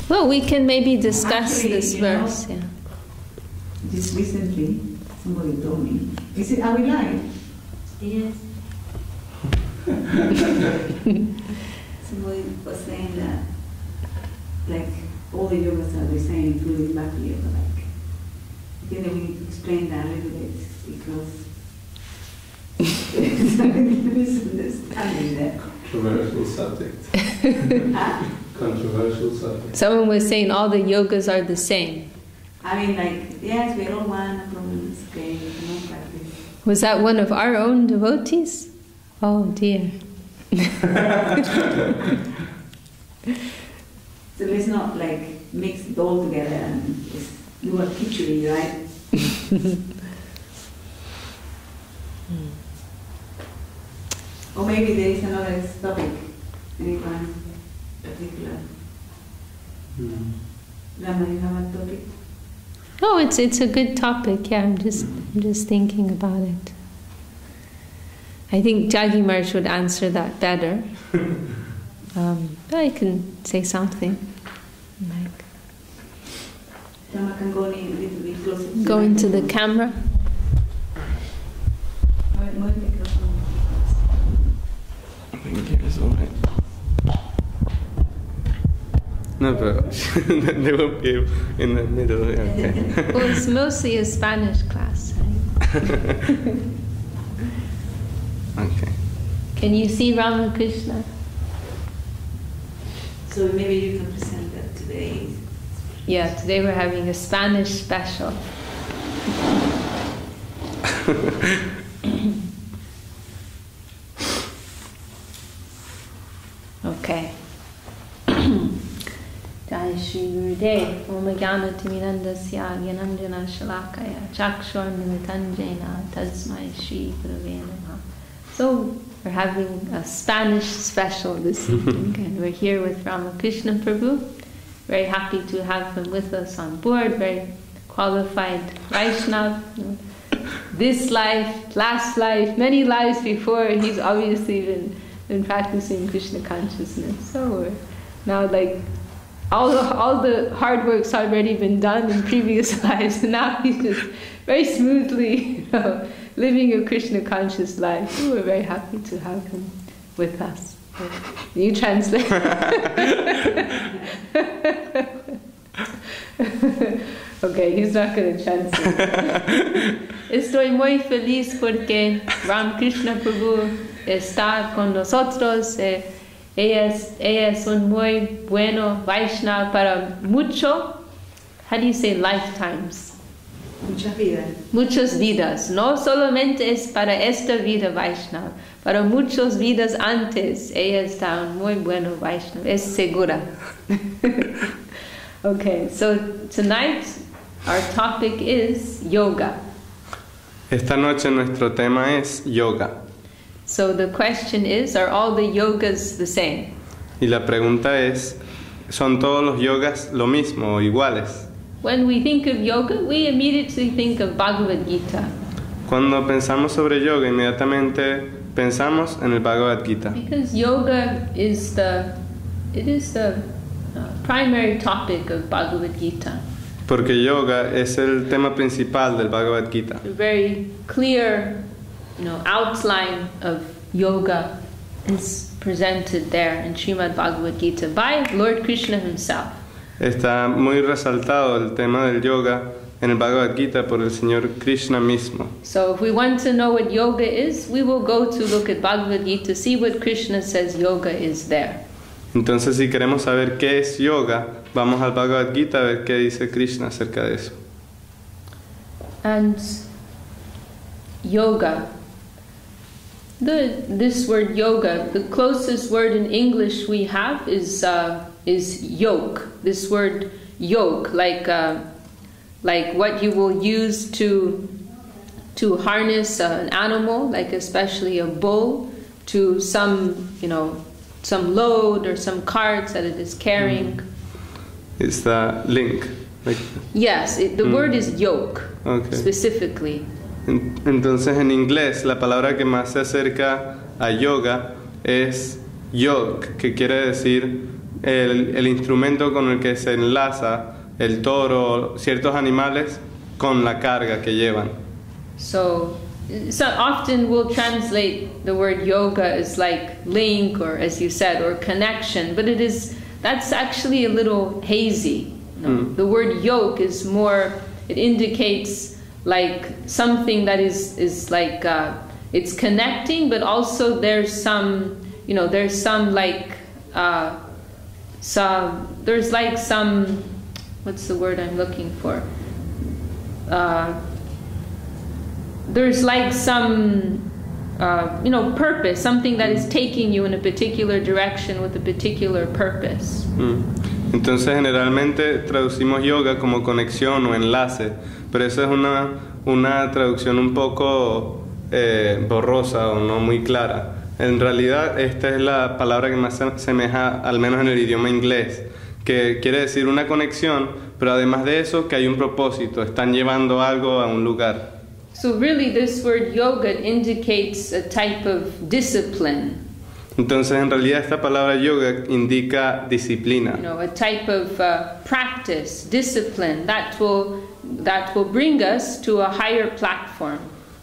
Well, we can maybe discuss this verse. Yeah. Just recently, somebody told me, are we live? Yes. Somebody was saying that, like, all the yogas are the same, including Bhakti Yoga. Like, I think that we need to explain that a little bit because there's a misunderstanding there. Controversial subject. Controversial subject. Someone was saying all the yogas are the same. I mean, like, yes, we're all one, problems, okay, no practice. Was that one of our own devotees? Oh dear. So let's not like mix it all together and just do a khichdi, right? Or maybe there is another topic, anyone particular. Rama, you have a topic? Oh, it's a good topic. Yeah, I'm just thinking about it. I think Jagi Maharaj would answer that better. But I can say something. Like, Rama can go a little bit closer. Go into the camera. I think it's alright. No, but they won't be in the middle. Okay. Well, it's mostly a Spanish class. Right? Okay. Can you see Ramakrishna? So maybe you can present that today. Yeah, today we're having a Spanish special. Okay. Jai Shri Gurudev, Om Jnana Timirandasya Gyananjana Shalakaya Chakshur Militanjena Tasmai Shri Gurave Namaha. So we're having a Spanish special this evening, and we're here with Ramakrishna Prabhu. Very happy to have him with us on board. Very qualified Vaishnav. This life, last life, many lives before, he's obviously been practicing Krishna consciousness. So we're now like all the hard work's already been done in previous lives, and now he's just very smoothly, living a Krishna conscious life. So we're very happy to have him with us. You translate. Okay, he's not going to translate. Estoy muy feliz porque Ramakrishna Prabhu está con nosotros. Ella es un muy bueno Vaishnava para mucho. How do you say lifetimes? Muchas vidas. Muchas vidas. No solamente es para esta vida Vaishnava. Para muchas vidas antes. Ella está un muy bueno Vaishnava. Es segura. Okay, so tonight our topic is yoga. Esta noche nuestro tema es yoga. So the question is, are all the yogas the same? Y la pregunta es, ¿son todos los yogas lo mismo o iguales? When we think of yoga, we immediately think of Bhagavad Gita. Cuando pensamos sobre yoga, inmediatamente pensamos en el Bhagavad Gita. Because yoga is the primary topic of Bhagavad Gita. Porque yoga es el tema principal del Bhagavad Gita. A very clear, outline of yoga is presented there in Srimad Bhagavad Gita by Lord Krishna himself. Está muy resaltado el tema del yoga en el Bhagavad Gita por el Señor Krishna mismo. So if we want to know what yoga is, we will go to look at Bhagavad Gita, see what Krishna says yoga is there. Entonces, si queremos saber qué es yoga, vamos al Bhagavad Gita a ver qué dice Krishna acerca de eso. And yoga, this word yoga, the closest word in English we have is yoke. This word yoke, like what you will use to harness an animal, like especially a bull, to some load or some carts that it is carrying. It's the link. Yes, the word is yoke, specifically. Entonces en inglés la palabra que más se acerca a yoga es yoke, que quiere decir el instrumento con el que se enlaza el toro, ciertos animales, con la carga que llevan. So often we'll translate the word yoga as like link, or as you said, or connection, but that's actually a little hazy. The word yoke is more, it indicates like something that is like it's connecting, but also there's some what's the word I'm looking for? There's like some purpose, something that is taking you in a particular direction with a particular purpose. Entonces generalmente traducimos yoga como conexión o enlace, pero eso es una traducción un poco borrosa o no muy clara. En realidad esta es la palabra que más se asemeja, al menos en el idioma inglés, que quiere decir una conexión, pero además de eso que hay un propósito, están llevando algo a un lugar. So really this word yoga indicates a type of discipline. Entonces en realidad esta palabra yoga indica disciplina. A type of practice, discipline that will bring us to a higher platform.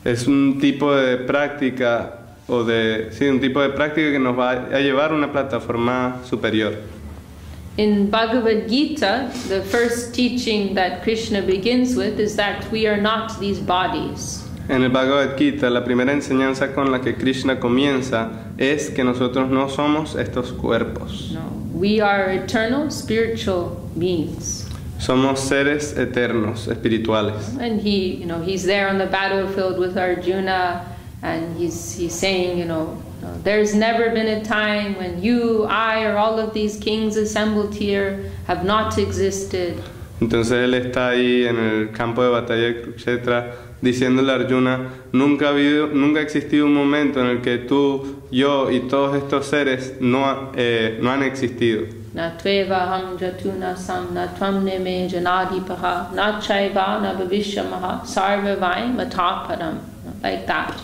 Es un tipo de práctica un tipo de práctica que nos va a llevar a una plataforma superior. In Bhagavad Gita, the first teaching that Krishna begins with is that we are not these bodies. En el Bhagavad Gita, la primera enseñanza con la que Krishna comienza es que nosotros no somos estos cuerpos. No, we are eternal spiritual beings. Somos seres eternos, espirituales. And he's there on the battlefield with Arjuna, and he's saying, there's never been a time when you, I, or all of these kings assembled here have not existed. Entonces él está ahí en el campo de batalla de Kurukshetra diciéndole a Arjuna, nunca ha existido un momento en el que tú, yo y todos estos seres no han existido. Na tveva ham jatuna sam na tvamne me janadipaha na chaiva na bhavishyamaha sarvavai mataparam. Like that,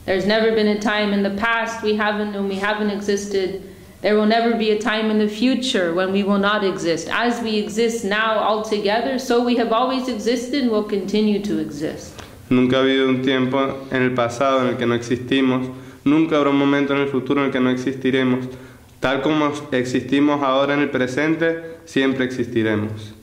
There's never been a time in the past we haven't existed. There will never be a time in the future when we will not exist. As we exist now all together, so we have always existed and will continue to exist. Nunca ha habido un tiempo en el pasado en el que no existimos. Nunca habrá un momento en el futuro en el que no existiremos. Tal como existimos ahora en el presente, siempre existiremos.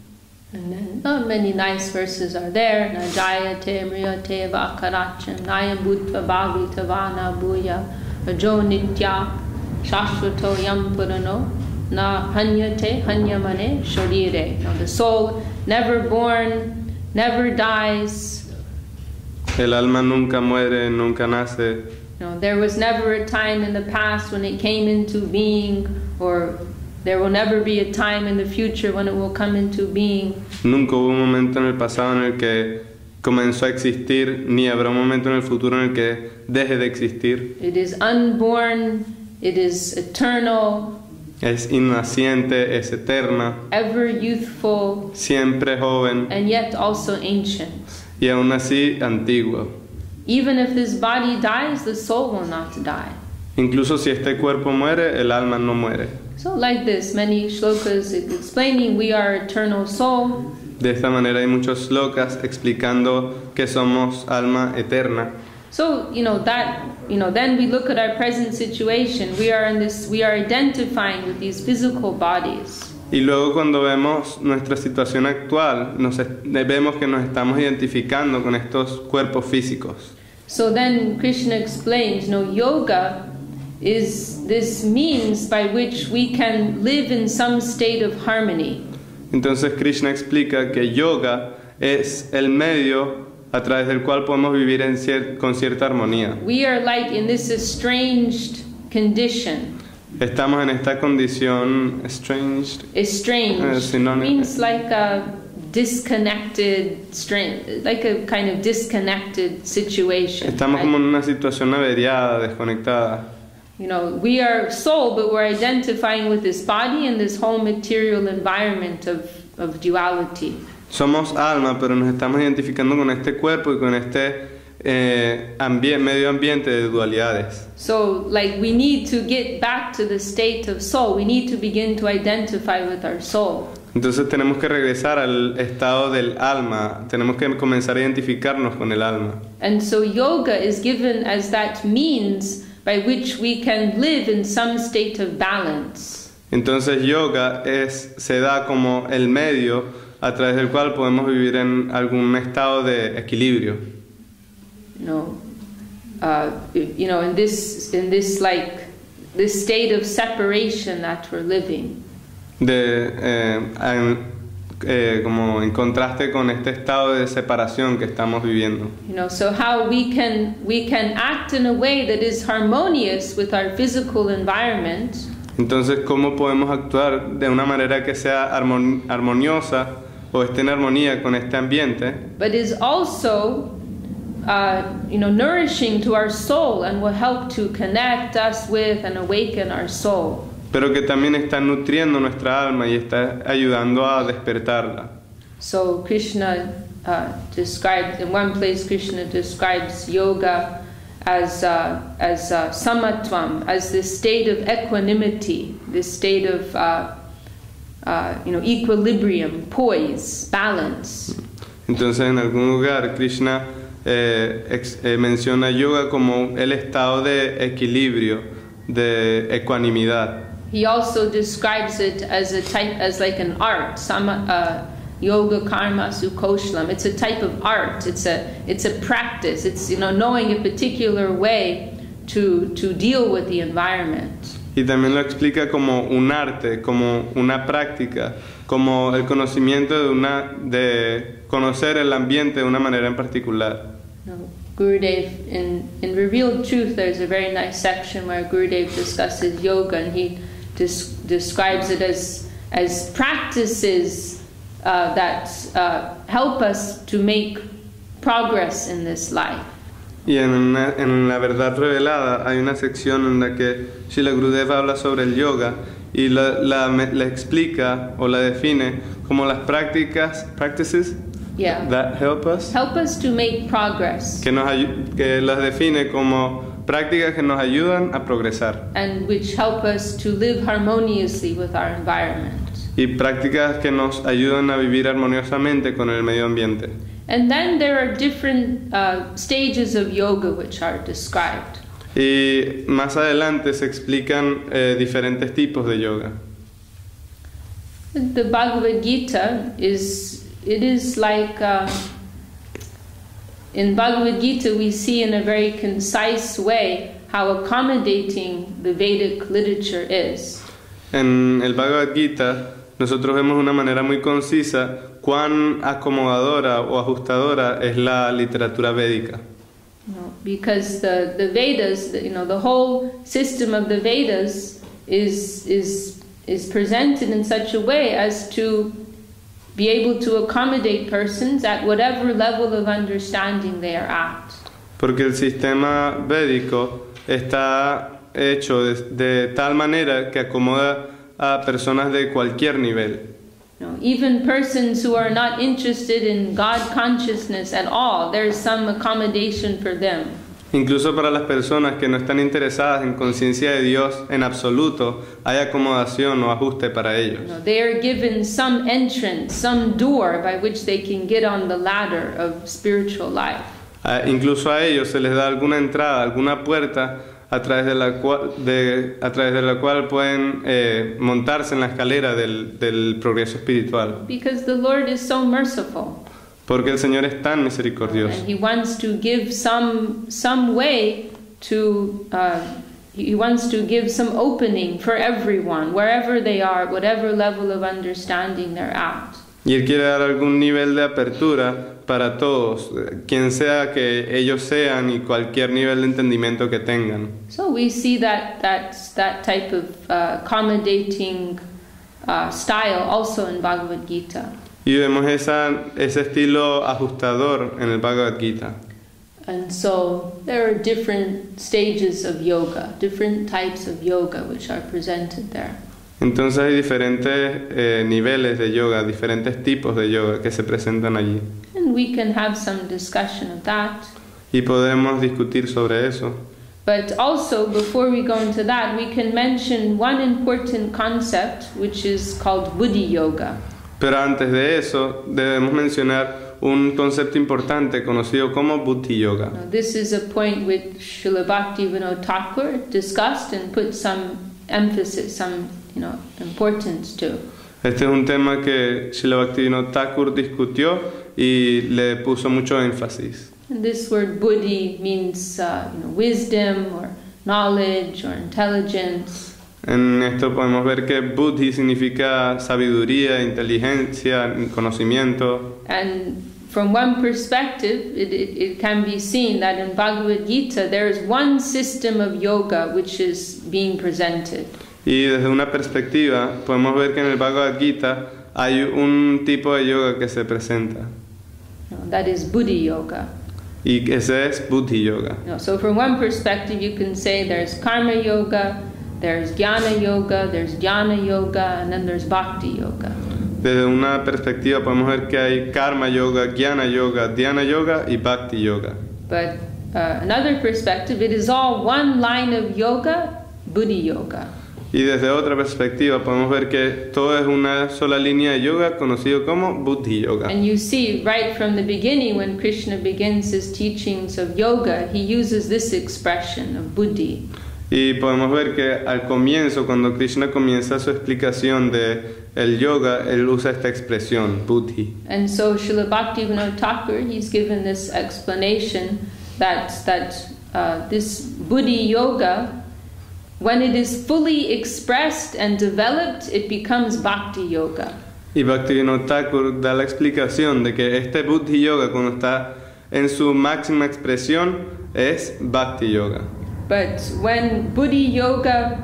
And then many nice verses are there. Na jayate mriyate vakaracham nayam bhutva bhavita vana bhuya ajo nitya shashvato yam purano na hanyate hanyamane sharire. The soul never born, never dies. El alma nunca muere, nunca nace. There was never a time in the past when it came into being, or there will never be a time in the future when it will come into being. Nunca hubo un momento en el pasado en el que comenzó a existir, ni habrá un momento en el futuro en el que deje de existir. It is unborn, it is eternal. Es innaciente, es eterna. Ever youthful. Siempre joven. And yet also ancient. Y aún así antiguo. Even if this body dies, the soul will not die. Incluso si este cuerpo muere, el alma no muere. So like this, many shlokas explaining we are eternal soul. De esta manera hay muchos shlokas explicando que somos alma eterna. So, then we look at our present situation. We are identifying with these physical bodies. Y luego cuando vemos nuestra situación actual, vemos que nos estamos identificando con estos cuerpos físicos. So then Krishna explains, yoga is this means by which we can live in some state of harmony. Entonces Krishna explica que yoga es el medio a través del cual podemos vivir con cierta armonía. We are like in this estranged condition. Estamos en esta condición estranged. Means like a disconnected, like a kind of disconnected situation. Estamos como en una situación averiada, desconectada. We are soul, but we're identifying with this body and this whole material environment of duality. Somos alma, pero nos estamos identificando con este cuerpo y con este medio ambiente de dualidades. So, like, we need to get back to the state of soul. We need to begin to identify with our soul. Entonces tenemos que regresar al estado del alma, tenemos que comenzar a identificarnos con el alma. And so yoga is given as that means by which we can live in some state of balance. Entonces yoga se da como el medio a través del cual podemos vivir en algún estado de equilibrio. In this like this state of separation that we're living. Como en contraste con este estado de separación que estamos viviendo. So how we can act in a way that is harmonious with our physical environment. Entonces, ¿cómo podemos actuar de una manera que sea armoniosa o esté en armonía con este ambiente? But is also nourishing to our soul and will help to connect us with and awaken our soul. Pero que también está nutriendo nuestra alma y está ayudando a despertarla. So Krishna describes, in one place Krishna describes yoga as samatvam, as this state of equanimity, this state of equilibrium, poise, balance. Entonces en algún lugar Krishna menciona yoga como el estado de equilibrio, de ecuanimidad. He also describes it as like an art, yoga karma sukoshlam. It's a type of art. It's a practice. It's knowing a particular way to deal with the environment. Y también lo explica como un arte, como una práctica, como el conocimiento de conocer el ambiente de una manera en particular. Gurudev, in Revealed Truth, there's a very nice section where Gurudev discusses yoga, and he describes it as practices that help us to make progress in this life. Y en la verdad revelada hay una sección en la que Srila Gurudev habla sobre el yoga y la explica o la define como las practices that help us to make progress, que las define como prácticas que nos ayudan a progresar and which help us to live harmoniously with our environment. Y prácticas que nos ayudan a vivir armoniosamente con el medio ambiente. And then there are different stages of yoga which are described. Y más adelante se explican diferentes tipos de yoga. The Bhagavad Gita is like in Bhagavad Gita we see in a very concise way how accommodating the Vedic literature is. En el Bhagavad Gita nosotros vemos de una manera muy concisa cuán acomodadora o ajustadora es la literatura védica. Because the Vedas, the whole system of the Vedas is presented in such a way as to be able to accommodate persons at whatever level of understanding they are at. Porque el sistema védico está hecho de tal manera que acomoda a personas de cualquier nivel. Even persons who are not interested in God consciousness at all, there is some accommodation for them. Incluso para las personas que no están interesadas en conciencia de Dios en absoluto, hay acomodación o ajuste para ellos. They are given some entrance, some door by which they can get on the ladder of spiritual life. Incluso a ellos se les da alguna entrada, alguna puerta a través de la cual pueden montarse en la escalera del progreso espiritual. Because the Lord is so merciful. Porque el Señor es tan misericordioso. And He wants to give some way to He wants to give some opening for everyone, wherever they are, whatever level of understanding they're at. Y Él quiere dar algún nivel de apertura para todos, quien sea que ellos sean y cualquier nivel de entendimiento que tengan. So we see that type of accommodating style also in Bhagavad Gita. Y vemos ese estilo ajustador en el Bhagavad Gita. And so there are different stages of yoga, different types of yoga which are presented there. Entonces hay diferentes niveles de yoga, diferentes tipos de yoga que se presentan allí. And we can have some discussion of that. Y podemos discutir sobre eso. But also, before we go into that, we can mention one important concept, which is called Buddhi Yoga. Pero antes de eso, debemos mencionar un concepto importante conocido como Bhakti Yoga. Now, this is a point which Srila Bhaktivinoda Thakur discussed and put some emphasis, some importance to. Este es un tema que Srila Bhaktivinoda Thakur discutió y le puso mucho énfasis. And this word Buddhi means wisdom or knowledge or intelligence. En esto podemos ver que Buddhi significa sabiduría, inteligencia, conocimiento. And from one perspective, it can be seen that in Bhagavad Gita there is one system of yoga which is being presented. Y desde una perspectiva podemos ver que en el Bhagavad Gita hay un tipo de yoga que se presenta. That is Buddhi Yoga. Y ese es Bhakti Yoga. So from one perspective you can say there's Karma Yoga, there's Jnana Yoga, there's Jnana Yoga, and then there's Bhakti Yoga. Desde una perspectiva podemos ver que hay Karma Yoga, Jnana Yoga, Dhyana Yoga y Bhakti Yoga. But another perspective, it is all one line of yoga, Buddhi Yoga. Y desde otra perspectiva podemos ver que todo es una sola línea de yoga conocido como Bhakti Yoga. And you see right from the beginning when Krishna begins his teachings of yoga, he uses this expression of Buddhi. Y podemos ver que al comienzo, cuando Krishna comienza su explicación de el yoga, él usa esta expresión, Buddhi. And so Srila Bhaktivinoda Thakur, he's given this explanation that this Buddhi Yoga, when it is fully expressed and developed, it becomes Bhakti Yoga. Y Bhaktivinoda Thakur da la explicación de que este Bhakti Yoga, cuando está en su máxima expresión, es Bhakti Yoga. But when Buddhi Yoga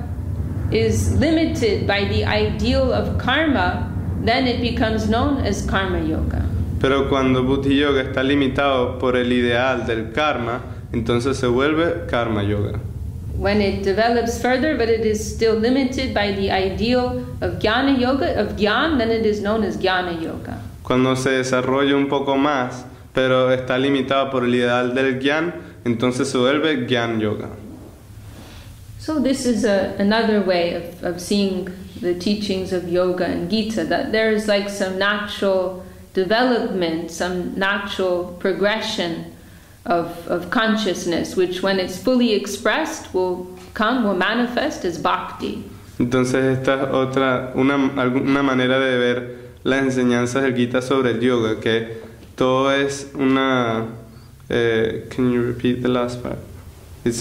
is limited by the ideal of karma, then it becomes known as Karma Yoga. Pero cuando Bhakti Yoga está limitado por el ideal del karma, entonces se vuelve Karma Yoga. When it develops further, but it is still limited by the ideal of Jnana Yoga, of Jnana, then it is known as Jnana Yoga. Cuando se desarrolla un poco más, pero está limitado por el ideal del Jnana, entonces se vuelve Jnana Yoga. So this is another way of seeing the teachings of yoga and Gita, that there is like some natural development, some natural progression of consciousness, which when it's fully expressed will manifest as bhakti. Entonces esta es una manera de ver las enseñanzas del Gita sobre el yoga, que todo es una... can you repeat the last part? It's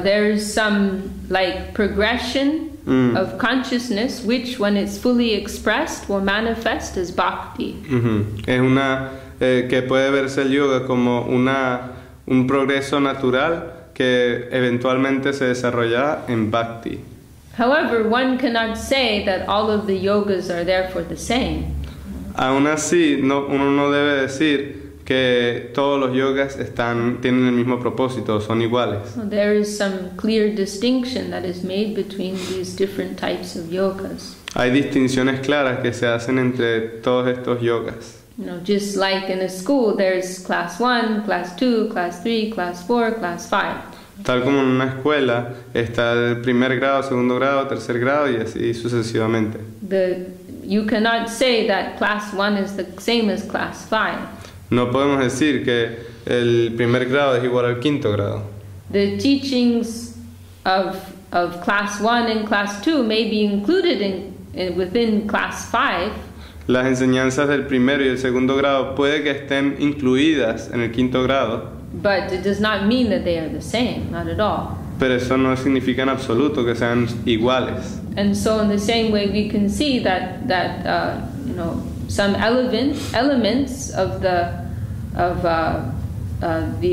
there's some like progression of consciousness, which when it's fully expressed will manifest as bhakti. Es una que puede verse el yoga como un progreso natural que eventualmente se desarrollará en bhakti. However, one cannot say that all of the yogas are therefore the same. Aún así, uno no debe decir que todos los yogas tienen el mismo propósito, son iguales. There is some clear distinction that is made between these different types of yogas. Hay distinciones claras que se hacen entre todos estos yogas. Just like in a school, there's class 1, class 2, class 3, class 4, class 5. Tal como en una escuela está el primer grado, segundo grado, tercer grado y así sucesivamente. You cannot say that class 1 is the same as class 5. No podemos decir que el primer grado es igual al quinto grado. The teachings of class 1 and class 2 may be included within class 5. Las enseñanzas del primero y el segundo grado puede que estén incluidas en el quinto grado. But it does not mean that they are the same, not at all. Pero eso no significa en absoluto que sean iguales. And so in the same way we can see that some elements of the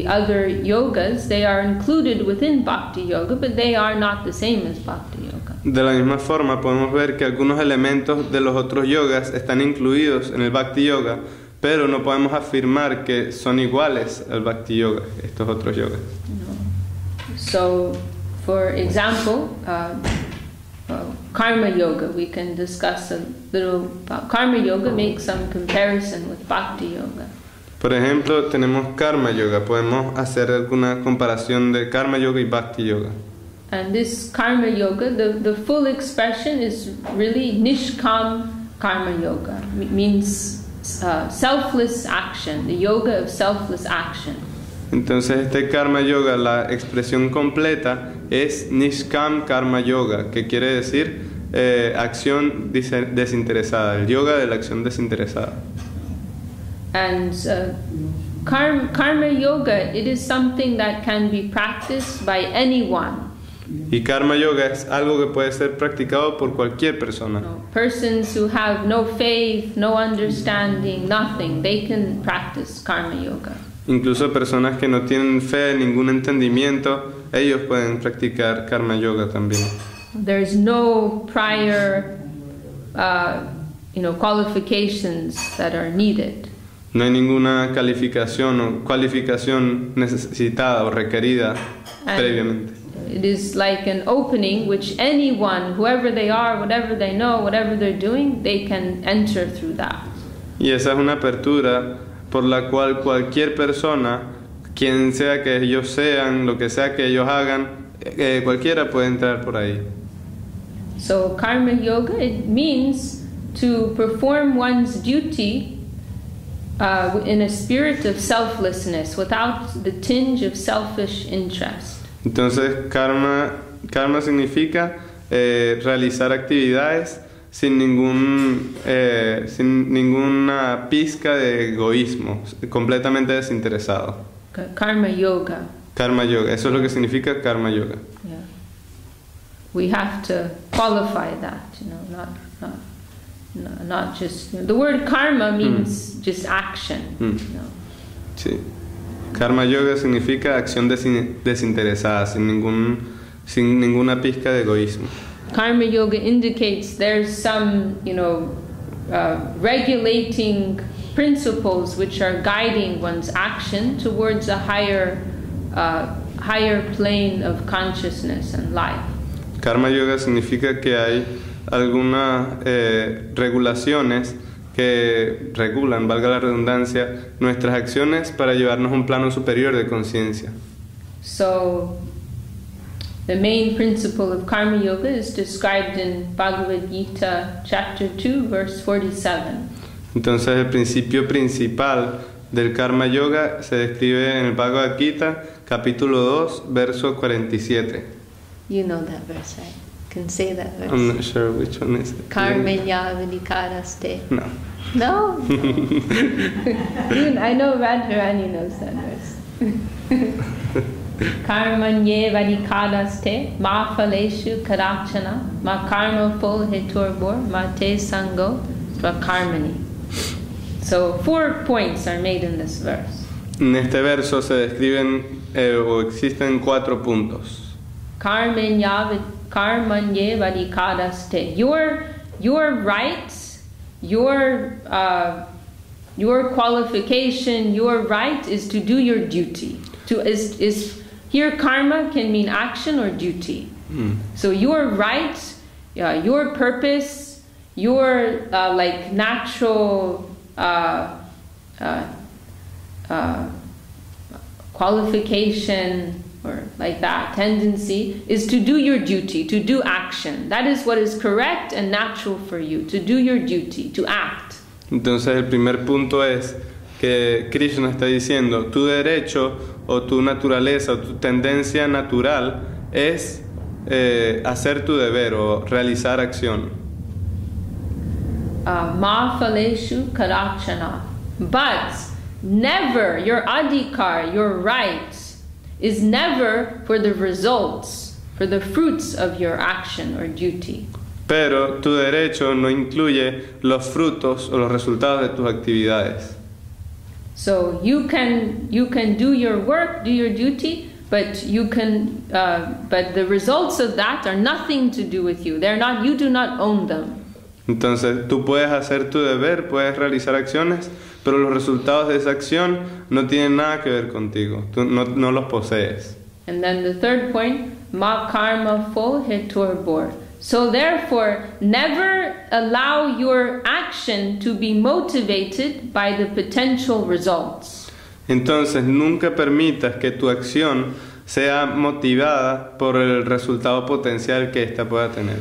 other yogas, they are included within Bhakti Yoga, but they are not the same as Bhakti Yoga. De la misma forma podemos ver que algunos elementos de los otros yogas están incluidos en el Bhakti Yoga, pero no podemos afirmar que son iguales al Bhakti Yoga, estos otros yogas. So, for example, Karma Yoga, we can discuss a little about Karma Yoga, make some comparison with Bhakti Yoga. Por ejemplo, tenemos Karma Yoga. Podemos hacer alguna comparación de Karma Yoga y Bhakti Yoga. And this Karma Yoga, the full expression is really Nishkam Karma Yoga. It means selfless action, the yoga of selfless action. Entonces este Karma Yoga, la expresión completa es Nishkam Karma Yoga, que quiere decir acción desinteresada, el yoga de la acción desinteresada. And Karma Yoga, it is something that can be practiced by anyone. Y Karma Yoga es algo que puede ser practicado por cualquier persona. Persons who have no faith, no understanding, nothing, they can practice Karma Yoga. Incluso personas que no tienen fe, ningún entendimiento, ellos pueden practicar Karma Yoga también. There's no prior, qualifications that are needed. No hay ninguna calificación o cualificación necesitada o requerida previamente. It is like an opening which anyone, whoever they are, whatever they know, whatever they're doing, they can enter through that. Y esa es una apertura por la cual cualquier persona, quien sea que ellos sean, lo que sea que ellos hagan, cualquiera puede entrar por ahí. So Karma Yoga, it means to perform one's duty in a spirit of selflessness, without the tinge of selfish interest. Entonces karma significa realizar actividades sin ninguna pizca de egoísmo, completamente desinteresado. Karma Yoga. Karma Yoga, eso es lo que significa Karma Yoga. Yeah. We have to qualify that, not just the word karma means just action. Sí. Karma Yoga significa acción desinteresada, sin ninguna pizca de egoísmo. Karma Yoga indicates there's some, regulating principles which are guiding one's action towards a higher plane of consciousness and life. Karma Yoga significa que hay algunas regulaciones que regulan, valga la redundancia, nuestras acciones para llevarnos a un plano superior de conciencia. So, the main principle of Karma Yoga is described in Bhagavad Gita, chapter 2, verse 47. Entonces, el principio principal del Karma Yoga se describe en el Bhagavad Gita, capítulo 2, verso 47. You know that verse, right? Can say that verse. I'm not sure which one is it. Karmenya Vidikaraste. No. No? Even I know Radharani knows that verse. Karmanye Vidikaraste ma phaleshu karachana ma karma phol heturbor ma te sango svakarmani. So 4 points are made in this verse. En este verso se describen o existen 4 puntos. Karmanye Vidikaraste. Your rights, your qualification, your right is to do your duty. Here karma can mean action or duty. So your rights, your purpose, your natural qualification, or like that, tendency, is to do your duty, to do action. That is what is correct and natural for you, to do your duty, to act. Entonces el primer punto es que Krishna está diciendo, tu derecho o tu naturaleza o tu tendencia natural es hacer tu deber o realizar acción. Ma phaleshu karachana. But never, your adhikar, your rights, is never for the results, for the fruits of your action or duty. Pero tu derecho no incluye los frutos o los resultados de tus actividades. So you can do your work, do your duty, but but the results of that are nothing to do with you. You do not own them. Entonces tú puedes hacer tu deber, puedes realizar acciones, pero los resultados de esa acción no tienen nada que ver contigo. Tú no los posees. And then the third point, ma karma phol heturbor. So therefore, never allow your action to be motivated by the potential results. Entonces, nunca permitas que tu acción sea motivada por el resultado potencial que ésta pueda tener.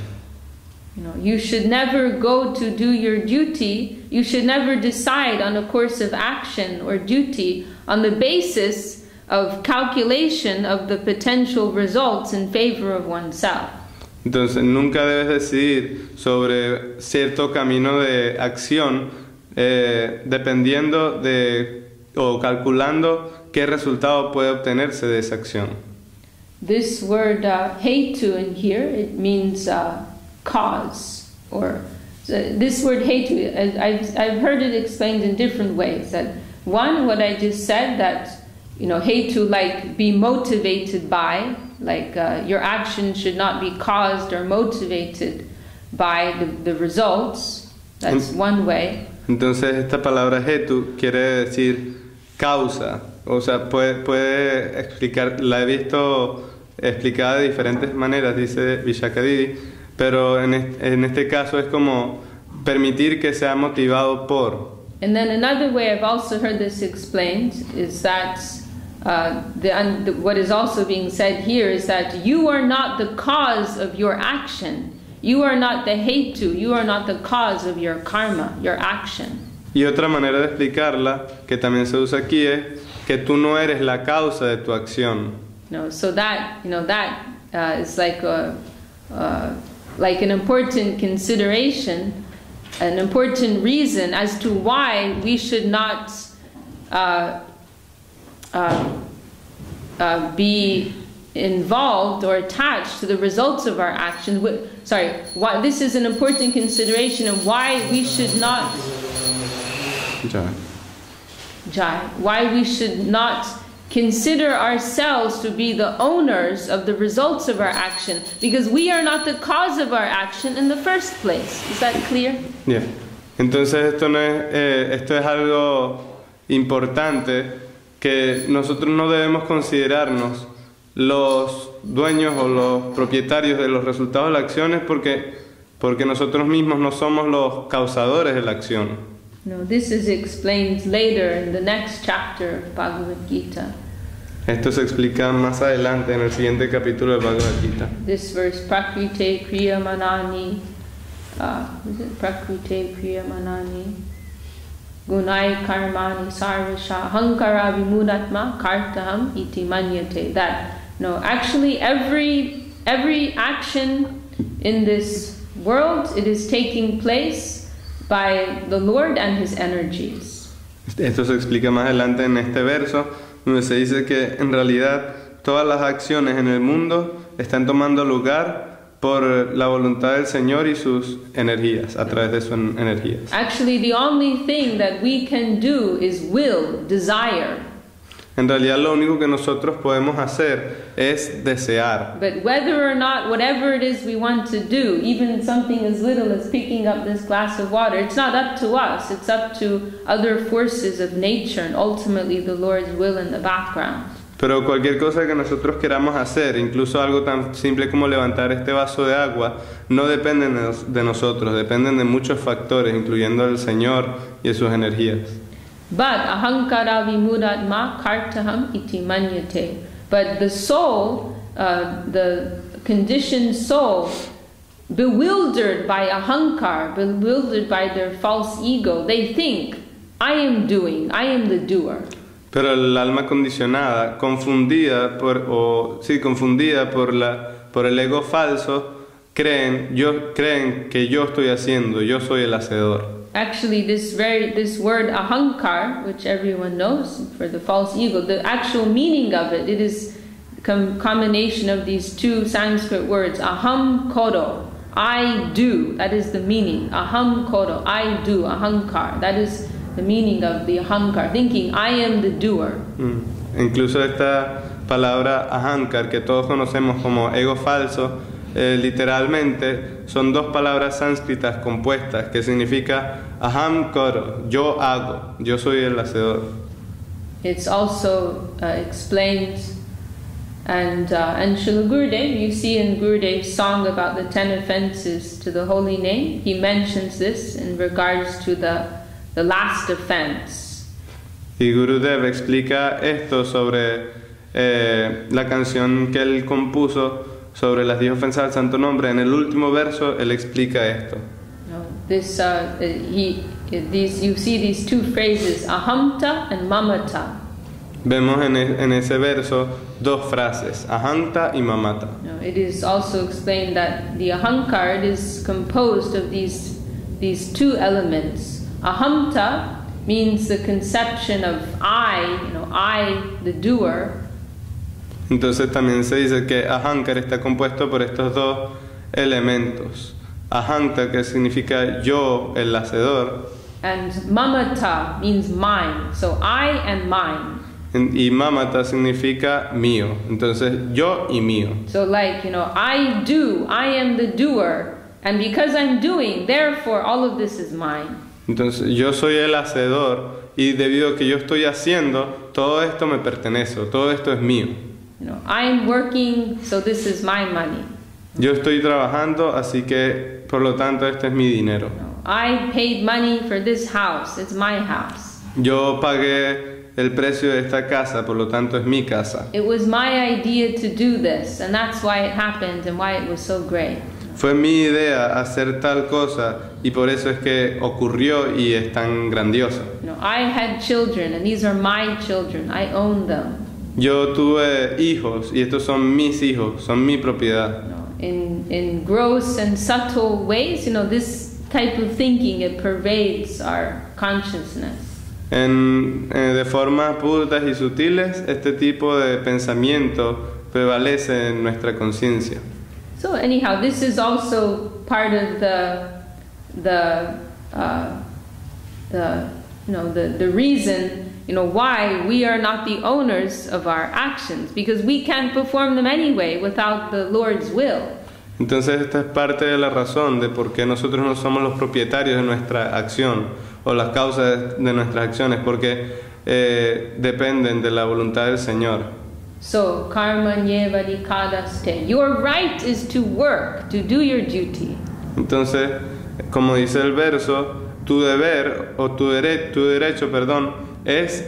You should never go to do your duty. You should never decide on a course of action or duty on the basis of calculation of the potential results in favor of oneself. Entonces, nunca debes decidir sobre cierto camino de acción dependiendo de o calculando qué resultado puede obtenerse de esa acción. This word heitu in here, it means cause, or this word heitu, I've heard it explained in different ways. That one, what I just said, that heitu, like be motivated by, like your action should not be caused or motivated by the results. That's one way. Entonces esta palabra hetu quiere decir causa, o sea, puede explicar, la he visto explicada de diferentes maneras, dice Vishakha Devidasi, pero en este caso es como permitir que sea motivado por. And then another way I've also heard this explained is that what is also being said here is that you are not the cause of your action. You are not the heitu. You are not the cause of your karma, your action. Y otra manera de explicarla, que también se usa aquí, es que tú no eres la causa de tu acción. So that is like an important consideration, an important reason as to why we should not be involved or attached to the results of our actions. Why this is an important consideration of why we should not. Why we should not consider ourselves to be the owners of the results of our action, because we are not the cause of our action in the first place. Is that clear? Yeah. Entonces esto es algo importante, que nosotros no debemos considerarnos los dueños o los propietarios de los resultados de las acciones porque nosotros mismos no somos los causadores de la acción. No, this is explained later in the next chapter of Bhagavad Gita. Esto se explica más adelante en el siguiente capítulo de Bhagavad Gita. This verse, Prakrite Kriyamanani, Prakrite Kriyamanani, Gunai Karmani Sarvasha Hankara Vimudatma Kartaham Iti Manyate. That actually every action in this world, it is taking place by the Lord and His energies. Esto se explica más adelante en este verso, donde se dice que en realidad todas las acciones en el mundo están tomando lugar por la voluntad del Señor y sus energías, a través de sus energías. Actually, the only thing that we can do is will, desire. En realidad lo único que nosotros podemos hacer es desear. But whether or not, whatever it is we want to do, even something as little as picking up this glass of water, it's not up to us, it's up to other forces of nature and ultimately the Lord's will in the background. Pero cualquier cosa que nosotros queramos hacer, incluso algo tan simple como levantar este vaso de agua, no dependen de nosotros, dependen de muchos factores, incluyendo el Señor y sus energías. But ahankara vimudatma kartaham iti manyate. But the soul, the conditioned soul, bewildered by ahankar, bewildered by their false ego, they think, I am doing, I am the doer. Pero el alma condicionada, confundida por el ego falso, creen que yo estoy haciendo, yo soy el hacedor. Actually, this word ahankar, which everyone knows for the false ego, the actual meaning of it is a combination of these two Sanskrit words, aham kodo, I do. That is the meaning. Aham kodo, I do, ahankar. That is the meaning of the ahankar, thinking I am the doer. Incluso esta palabra ahankar, que todos conocemos como ego falso, literalmente son dos palabras sánscritas compuestas que significa aham karo, yo hago, yo soy el hacedor. It's also explained And Srila Gurudev, you see in Gurudev's song about the 10 offenses to the holy name, he mentions this in regards to the last offense. Y Gurudev explica esto sobre la canción que él compuso sobre las 10 ofensas al Santo Nombre. En el último verso él explica esto. You see these two phrases, ahamta and mamata. Vemos en ese verso dos frases, ahamta y mamata. It is also explained that the ahankar is composed of these two elements. Ahamta means the conception of I, the doer. Entonces también se dice que ahankar está compuesto por estos dos elementos. Ahamta, que significa yo, el hacedor. And mamata means mine, so I and mine. Y mamata significa mío, entonces yo y mío. So like, I do, I am the doer, and because I'm doing, therefore all of this is mine. Entonces yo soy el hacedor y debido a que yo estoy haciendo, todo esto me pertenece, todo esto es mío. I'm working, so this is my money. Yo estoy trabajando, así que por lo tanto este es mi dinero. I paid money for this house, it's my house. Yo pagué el precio de esta casa, por lo tanto es mi casa. It was my idea to do this, and that's why it happened and why it was so great. Fue mi idea hacer tal cosa y por eso es que ocurrió y es tan grandioso. I had children and these are my children. I own them. Yo tuve hijos y estos son mis hijos, son mi propiedad. In gross and subtle ways, this type of thinking, it pervades our consciousness. De formas burdas y sutiles, este tipo de pensamiento prevalece en nuestra conciencia. So anyhow, this is also part of the reason, why we are not the owners of our actions, because we can't perform them anyway without the Lord's will. Entonces esta es parte de la razón de por qué nosotros no somos los propietarios de nuestra acción o las causas de nuestras acciones, porque dependen de la voluntad del Señor. So, karma nyevadikadaste. Your right is to work, to do your duty. Entonces, como dice el verso, tu deber o tu derecho, es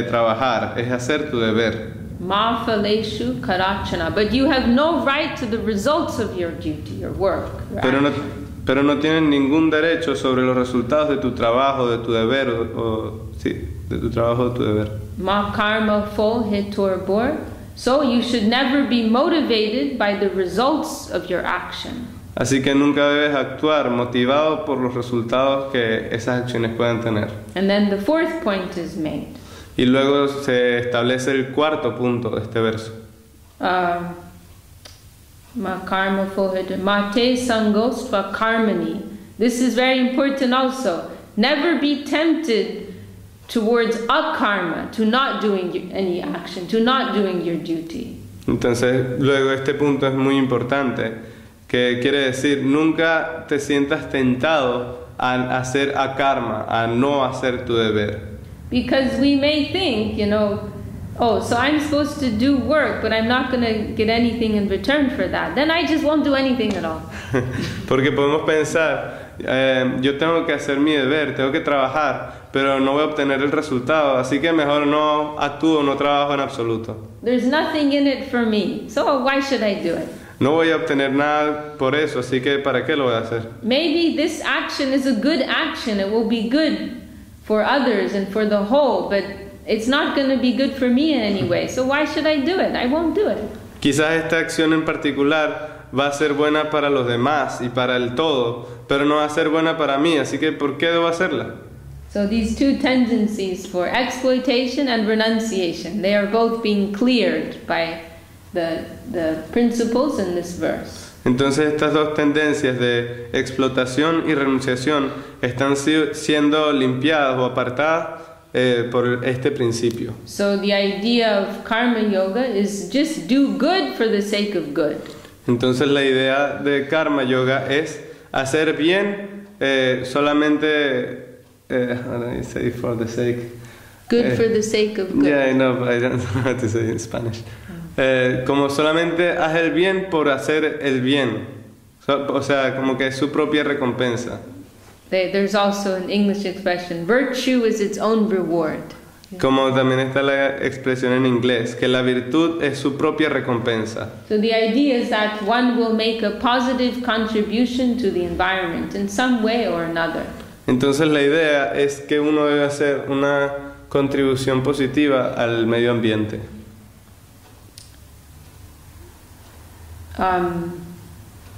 trabajar, es hacer tu deber. Ma phaleshu karachana. But you have no right to the results of your duty, your work. Pero no tienen ningún derecho sobre los resultados de tu trabajo, de tu deber, de tu trabajo, de tu deber. Ma karma fol hitor bor. So you should never be motivated by the results of your action. Así que nunca debes actuar motivado por los resultados que esas acciones puedan tener. And then the fourth point is made. Y luego se establece el cuarto punto de este verso. Ma karma fohid mate sangostva karmani. This is very important also. Never be tempted towards akarma, to not doing any action, to not doing your duty. Entonces, luego este punto es muy importante, que quiere decir nunca te sientas tentado a hacer akarma, a no hacer tu deber. Because we may think, so I'm supposed to do work, but I'm not going to get anything in return for that. Then I just won't do anything at all. Porque podemos pensar, yo tengo que hacer mi deber, tengo que trabajar, pero no voy a obtener el resultado, así que mejor no actúo, no trabajo en absoluto. There's nothing in it for me, so why should I do it? No voy a obtener nada por eso, así que ¿para qué lo voy a hacer? Maybe this action is a good action, it will be good for others and for the whole, but it's not going to be good for me in any way, so why should I do it? I won't do it. Quizás esta acción en particular va a ser buena para los demás y para el todo, pero no va a ser buena para mí, así que ¿por qué debo hacerla? So these two tendencies for exploitation and renunciation, they are both being cleared by the principles in this verse. Entonces estas dos tendencias de explotación y renunciación están siendo limpiadas o apartadas por este principio. So the idea of karma yoga is just do good for the sake of good. Entonces la idea de karma yoga es hacer bien solamente how do I say for the sake? Good for the sake of good. Yeah, I know, but I don't know how to say it in Spanish. como solamente haz el bien por hacer el bien. O sea, como que es su propia recompensa. There's also an English expression, virtue is its own reward. Como también está la expresión en inglés, que la virtud es su propia recompensa. So the idea is that one will make a positive contribution to the environment in some way or another. Entonces la idea es que uno debe hacer una contribución positiva al medio ambiente.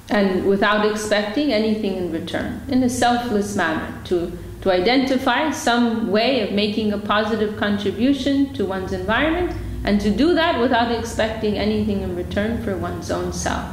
And without expecting anything in return, in a selfless manner, to identify some way of making a positive contribution to one's environment, and to do that without expecting anything in return for one's own self.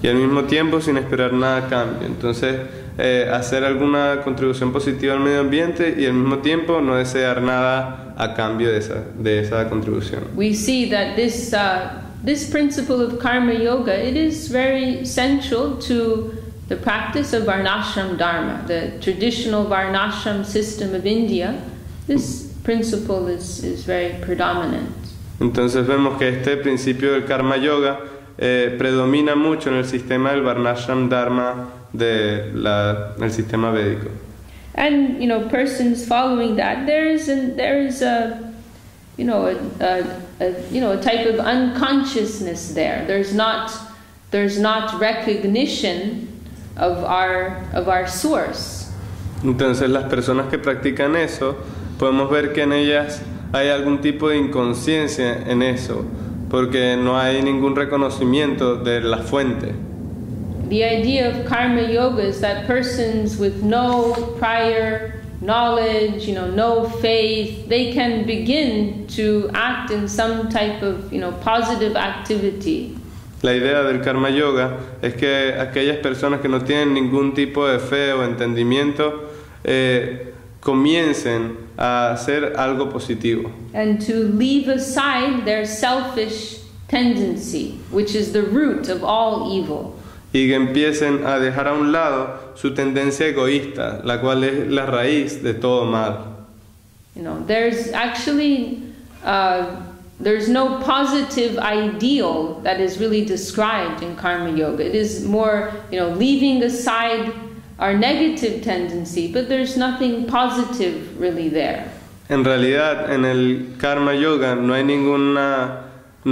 Y al mismo tiempo sin esperar nada a cambio. Entonces, hacer alguna contribución positiva al medio ambiente y al mismo tiempo no desear nada a cambio de esa contribución. We see that this principle of karma yoga, it is very central to the practice of Varnashram Dharma, the traditional Varnashram system of India. This principle is very predominant. Entonces vemos que este principio del karma yoga predomina mucho en el sistema del Varnashram Dharma del sistema védico. And persons following that, there is a type of unconsciousness there. There's not recognition of our source. Entonces las personas que practican eso, podemos ver que en ellas hay algún tipo de inconsciencia en eso, porque no hay ningún reconocimiento de la fuente. The idea of karma yoga is that persons with no prior knowledge, no faith, they can begin to act in some type of, positive activity. La idea del karma yoga es que aquellas personas que no tienen ningún tipo de fe o entendimiento comiencen a hacer algo positivo. And to leave aside their selfish tendency, which is the root of all evil. Y que empiecen a dejar a un lado su tendencia egoísta, la cual es la raíz de todo mal. There's actually there's no positive ideal that is really described in karma yoga. It is more, leaving aside our negative tendency, but there's nothing positive really there. En realidad, en el karma yoga no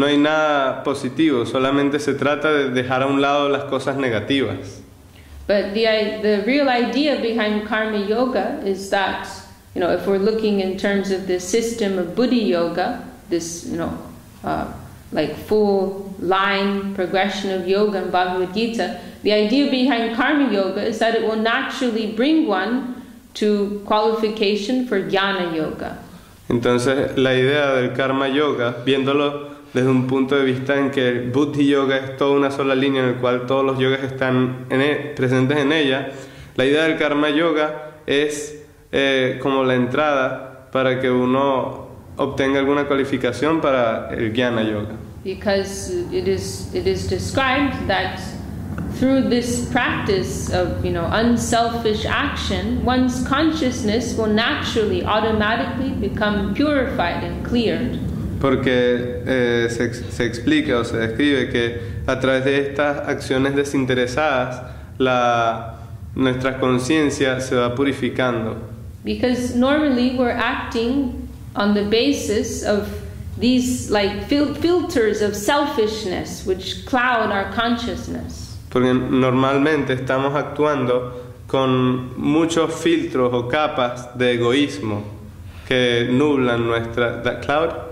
hay nada positivo, solamente se trata de dejar a un lado las cosas negativas. But the real idea behind karma yoga is that, if we're looking in terms of the system of Buddha yoga, this, like full line progression of yoga in Bhagavad Gita, the idea behind karma yoga is that it will naturally bring one to qualification for jnana yoga. Entonces, la idea del karma yoga, viéndolo desde un punto de vista en que el Buddhi Yoga es toda una sola línea en la cual todos los yogas están presentes en ella, la idea del Karma Yoga es como la entrada para que uno obtenga alguna cualificación para el Jnana Yoga. Because it is described that through this practice of unselfish action, one's consciousness will naturally, automatically become purified and cleared. Porque se explica o se describe que a través de estas acciones desinteresadas nuestra conciencia se va purificando. Because normally we're acting on the basis of these like filters of selfishness which cloud our consciousness. Porque normalmente estamos actuando con muchos filtros o capas de egoísmo que nublan nuestra cloud.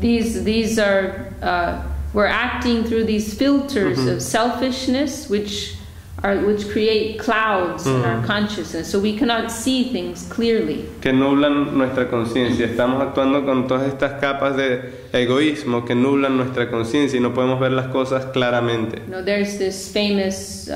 These are we're acting through these filters of selfishness which create clouds in our consciousness, so we cannot see things clearly. Que nublan nuestra conciencia. Estamos actuando con todas estas capas de egoísmo que nublan nuestra conciencia y no podemos ver las cosas claramente. There's this famous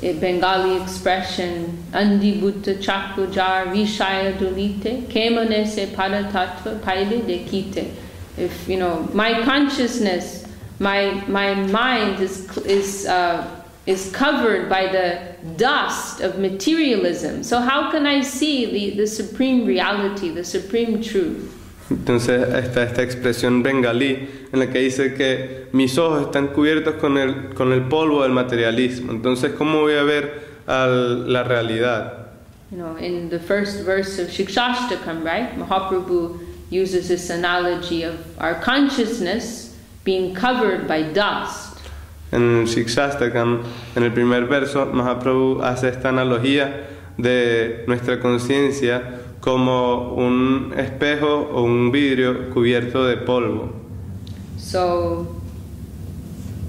Bengali expression, Andi Buddha Chakujar Vishaya Dulite, Kemane se Paratatva Paile Dekite. If my consciousness, my mind is covered by the dust of materialism. So how can I see the supreme reality, the supreme truth? Entonces está esta expresión bengalí en la que dice que mis ojos están cubiertos con el polvo del materialismo. Entonces, ¿cómo voy a ver la realidad? You know, in the first verse of Shikshashtakam, right, Mahaprabhu uses this analogy of our consciousness being covered by dust. En el Shikshashtakam, en el primer verso, Mahaprabhu hace esta analogía de nuestra conciencia como un espejo o un vidrio cubierto de polvo. So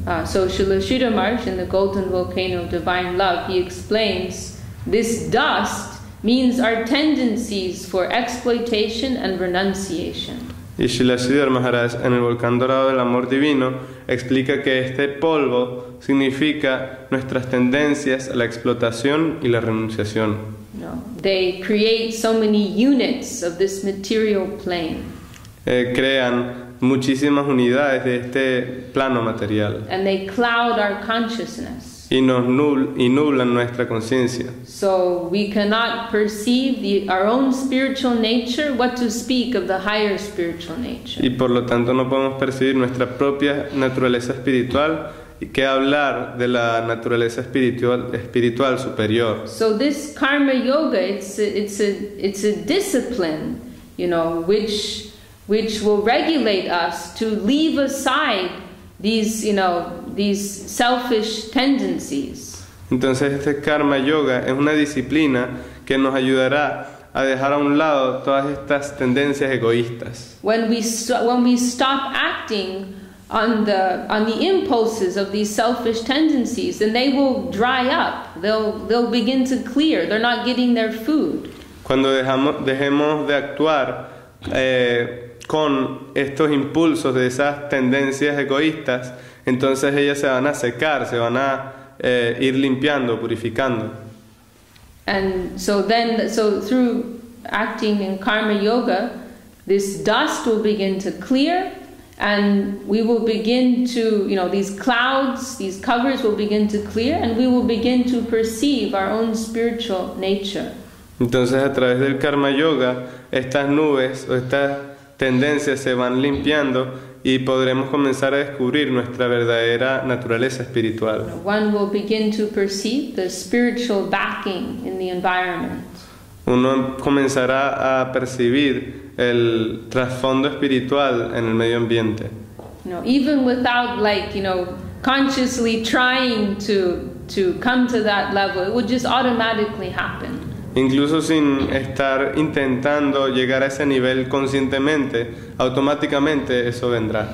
Srila Sridhar Maharaj in the Golden Volcano of Divine Love, he explains this dust means our tendencies for exploitation and renunciation. Y Srila Sridhar Maharaj en el Volcán Dorado del Amor Divino explica que este polvo significa nuestras tendencias a la explotación y la renunciación. No, they create so many units of this material plane. Crean muchísimas unidades de este plano material. And they cloud our consciousness. Y nos nublan nuestra conciencia. So we cannot perceive our own spiritual nature, what to speak of the higher spiritual nature. Y por lo tanto no podemos percibir nuestra propia naturaleza espiritual y qué hablar de la naturaleza espiritual superior. So this karma yoga, it's a discipline, you know, which will regulate us to leave aside these selfish tendencies. Entonces este karma yoga es una disciplina que nos ayudará a dejar a un lado todas estas tendencias egoístas. When we stop acting on the impulses of these selfish tendencies, then they will dry up. They'll begin to clear. They're not getting their food. Cuando dejemos de actuar con estos impulsos de esas tendencias egoístas, entonces ellas se van a secar, se van a ir limpiando, purificando. And so through acting in karma yoga, this dust will begin to clear, and we will begin to, these clouds, these covers will begin to clear, and we will begin to perceive our own spiritual nature. Entonces a través del karma yoga, estas nubes o estas tendencias se van limpiando y podremos comenzar a descubrir nuestra verdadera naturaleza espiritual. One will begin to perceive the spiritual backing in the environment. Uno comenzará a percibir el trasfondo espiritual en el medio ambiente. Even without consciously trying to come to that level, it would just automatically happen. Incluso sin estar intentando llegar a ese nivel conscientemente, automáticamente eso vendrá.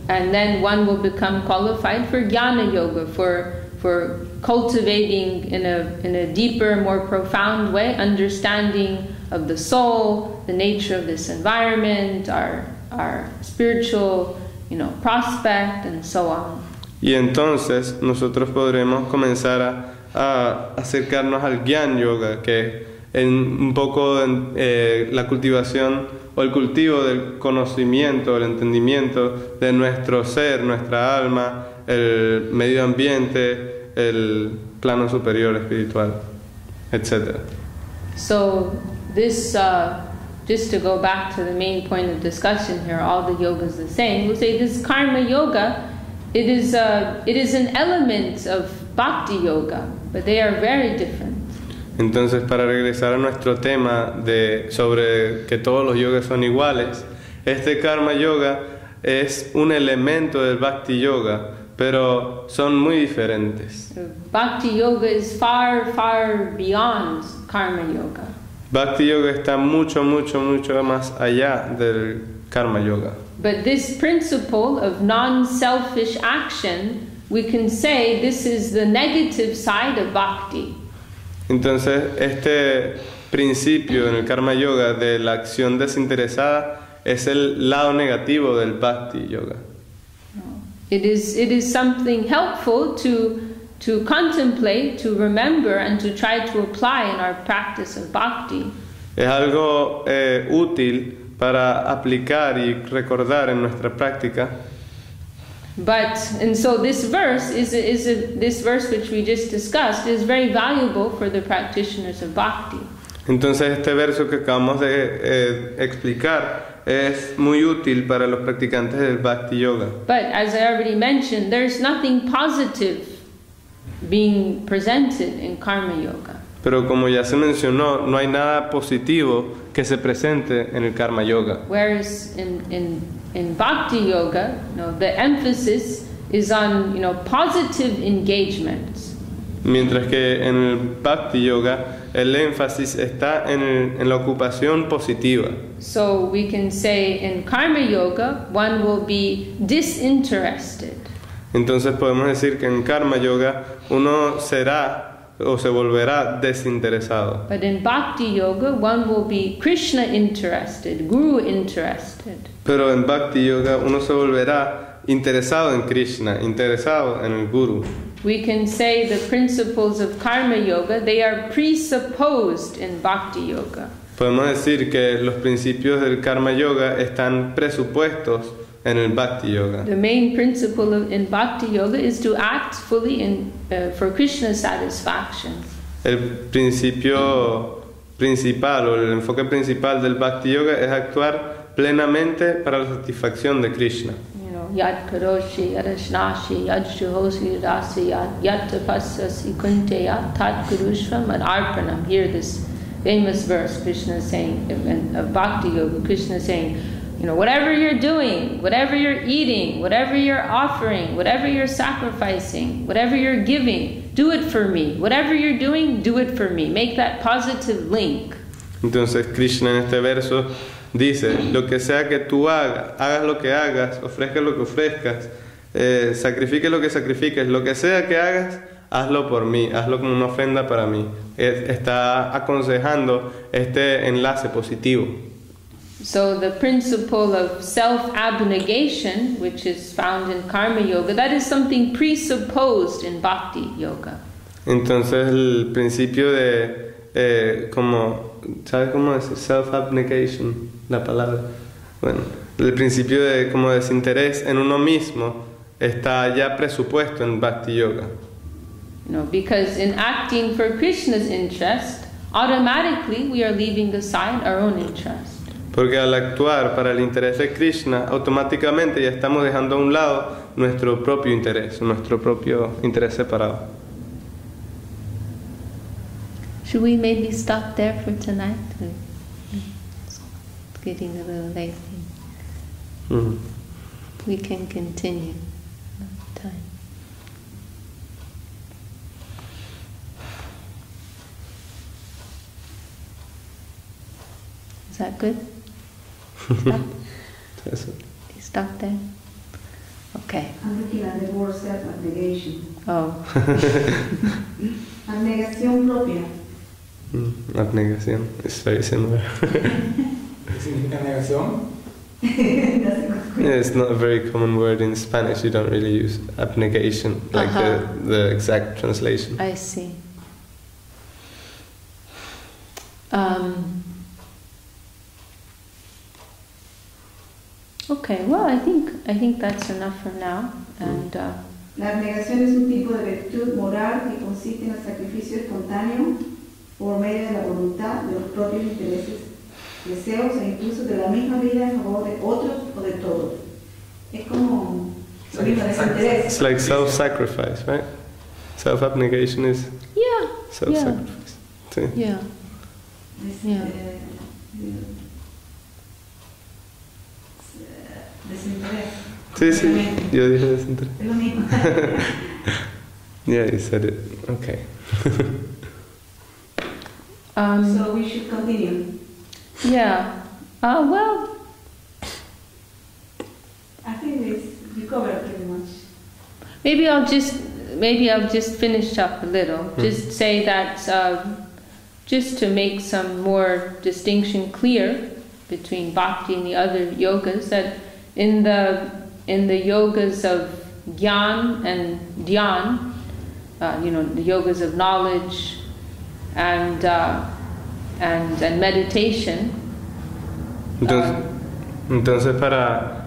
And then one will become qualified for jnana yoga, for cultivating in a deeper, more profound way, understanding of the soul, the nature of this environment, our spiritual, prospect, and so on. Y entonces nosotros podremos comenzar a acercarnos al Gyan Yoga, que es un poco la cultivación o el cultivo del conocimiento, el entendimiento de nuestro ser, nuestra alma, el medio ambiente, el plano superior espiritual, etc. So this, just to go back to the main point of discussion here, all the yoga is the same. We'll say this karma yoga, it is an element of Bhakti Yoga, but they are very different. Entonces, para regresar a nuestro tema sobre que todos los yogas son iguales, este Karma Yoga es un elemento del Bhakti Yoga, pero son muy diferentes. Bhakti Yoga is far, far beyond Karma Yoga. Bhakti Yoga está mucho, mucho, mucho más allá del Karma Yoga. But this principle of non-selfish action, we can say this is the negative side of bhakti. Entonces, este principio en el Karma Yoga de la acción desinteresada es el lado negativo del Bhakti Yoga. It is something helpful to contemplate, to remember, and to try to apply in our practice of bhakti. Es algo útil para aplicar y recordar en nuestra práctica. And so this verse this verse which we just discussed is very valuable for the practitioners of bhakti. Entonces este verso que acabamos de explicar es muy útil para los practicantes del Bhakti Yoga. But as I already mentioned, there's nothing positive being presented in Karma Yoga. Pero como ya se mencionó, no hay nada positivo que se presente en el Karma Yoga. Whereas in Bhakti Yoga, the emphasis is on, positive engagements. Mientras que en el Bhakti Yoga el énfasis está en la ocupación positiva. So we can say in Karma Yoga, one will be disinterested. Entonces podemos decir que en Karma Yoga uno será o se volverá desinteresado. But in Bhakti Yoga, one will be Krishna interested, Guru interested. Pero en Bhakti Yoga uno se volverá interesado en Krishna, interesado en el Guru. We can say the principles of Karma Yoga, they are presupposed in Bhakti Yoga. Podemos decir que los principios del Karma Yoga están presupuestos en el Bhakti Yoga. The main principle in Bhakti Yoga is to act fully for Krishna's satisfaction. El principio principal o el enfoque principal del Bhakti Yoga es actuar plenamente para la satisfacción de Krishna. Yat karoshi, yat ashnashi, yat shuhosi rasi, yat tapasasi kunteya, tat kurushva mad arpanam. Hear this famous verse Krishna is saying, of Bhakti Yoga, Krishna is saying, whatever you're doing, whatever you're eating, whatever you're offering, whatever you're sacrificing, whatever you're giving, do it for me. Whatever you're doing, do it for me. Make that positive link. Entonces Krishna en este verso dice, lo que sea que tú hagas, hagas lo que hagas, ofrezcas lo que ofrezcas, sacrifiques lo que sacrifiques, lo que sea que hagas, hazlo por mí, hazlo como una ofrenda para mí. Está aconsejando este enlace positivo. So the principle of self-abnegation, which is found in Karma Yoga, that is something presupposed in Bhakti Yoga. Entonces el principio de ¿sabes cómo decir? Self-abnegation, la palabra. Bueno, el principio de como desinterés en uno mismo está ya presupuesto en Bhakti Yoga. Because in acting for Krishna's interest, automatically we are leaving aside our own interest. Porque al actuar para el interés de Krishna, automáticamente ya estamos dejando a un lado nuestro propio interés separado. Should we maybe stop there for tonight? It's getting a little late. Mm-hmm. We can continue another time. Is that good? Stop? Stop there? Okay. I'm looking at the word self-abnegation. Oh. Abnegación propia. Abnegación. It's very similar. ¿Qué significa negación? Yeah, it's not a very common word in Spanish. You don't really use abnegation, like the exact translation. I see. Okay, well, I think that's enough for now. And La abnegación es un tipo de virtud moral que consiste en el sacrificio espontáneo por medio de la voluntad, de los propios intereses, deseos e incluso de la misma vida en favor de otros o de todos. Es como lo mismo desinterés. It's like self-sacrifice, right? Self-abnegation is self-sacrifice. Sí. Yeah. Desinterés. Sí, yo dije desinterés. Es lo mismo. Yeah, you said it. Okay. So we should continue. Yeah. Well, I think you covered pretty much. maybe I'll just finish up a little. Just say that just to make some more distinction clear between bhakti and the other yogas, that in the yogas of Gyan and Dhyan, the yogas of knowledge and meditation. Entonces para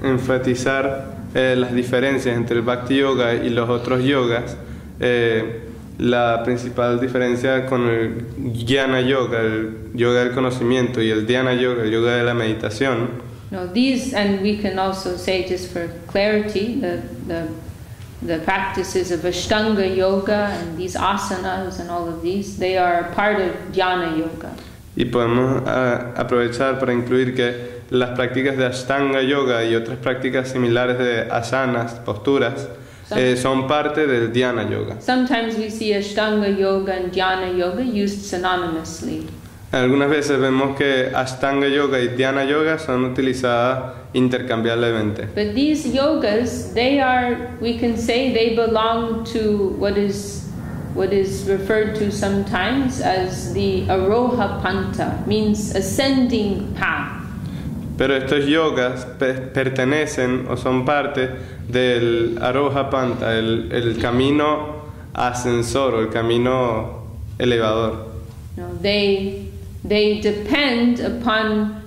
enfatizar las diferencias entre el Bhakti Yoga y los otros yogas, la principal diferencia con el Jnana Yoga, el yoga del conocimiento, y el Dhyana Yoga, el yoga de la meditación. These, and we can also say, just for clarity, the practices of Ashtanga Yoga and these asanas and all of these, they are part of Dhyana Yoga. Y podemos aprovechar para incluir que las prácticas de Ashtanga Yoga y otras prácticas similares de asanas, posturas, son parte del Dhyana Yoga. Sometimes we see Ashtanga Yoga and Dhyana Yoga used synonymously. Algunas veces vemos que Ashtanga Yoga y Dhyana Yoga son utilizadas intercambiablemente. But these yogas, we can say they belong to what is referred to sometimes as the Aroha Panta, means ascending path. Pero estos yogas pertenecen o son parte del Aroha Panta, el camino ascensor o el camino elevador. They depend upon,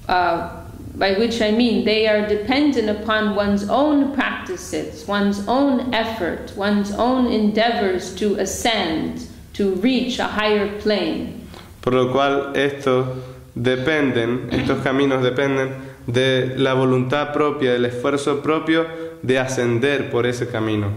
by which I mean they are dependent upon one's own practices, one's own effort, one's own endeavors to ascend, to reach a higher plane. Por lo cual estos caminos dependen de la voluntad propia, del esfuerzo propio de ascender por ese camino.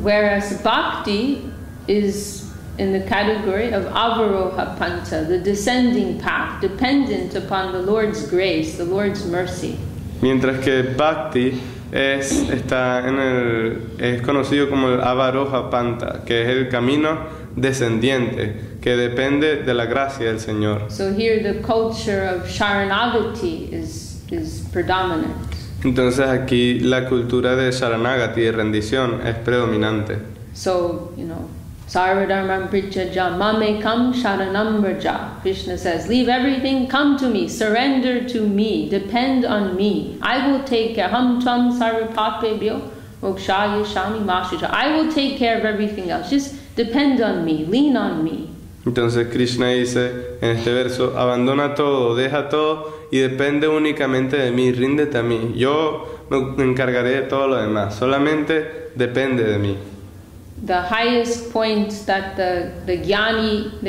Whereas Bhakti is in the category of Avaroha Panta, the descending path, dependent upon the Lord's grace, the Lord's mercy. Mientras que Bhakti es conocido como el Avaroha Panta, que es el camino descendiente, que depende de la gracia del Señor. So here the culture of Sharanagati is predominant. Entonces aquí la cultura de Sharanagati, de rendición, es predominante. So, Sarvadharmam Prichaja Mamekam Sharanam Vraja. Krishna says, leave everything, come to me, surrender to me, depend on me. I will take care. Ham Tvam Sarvapapebhyo Mokshaya Shami Mashuja. I will take care of everything else. Just depend on me, lean on me. Entonces Krishna dice en este verso, abandona todo, deja todo y depende únicamente de mí, ríndete a mí. Yo me encargaré de todo lo demás, solamente depende de mí. The highest point that the Jnanis,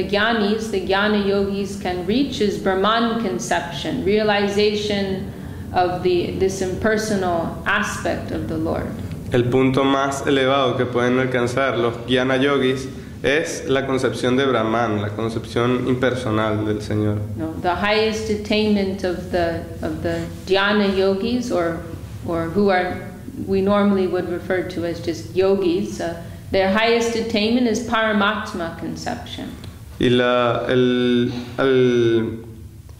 the Jnana Yogis can reach is Brahman conception, realization of this impersonal aspect of the Lord. El punto más elevado que pueden alcanzar los Jnana Yogis es la concepción de Brahman, la concepción impersonal del Señor. The highest attainment of the Dhyana Yogis, or who we normally would refer to as just yogis, their highest attainment is Paramatma conception. Y el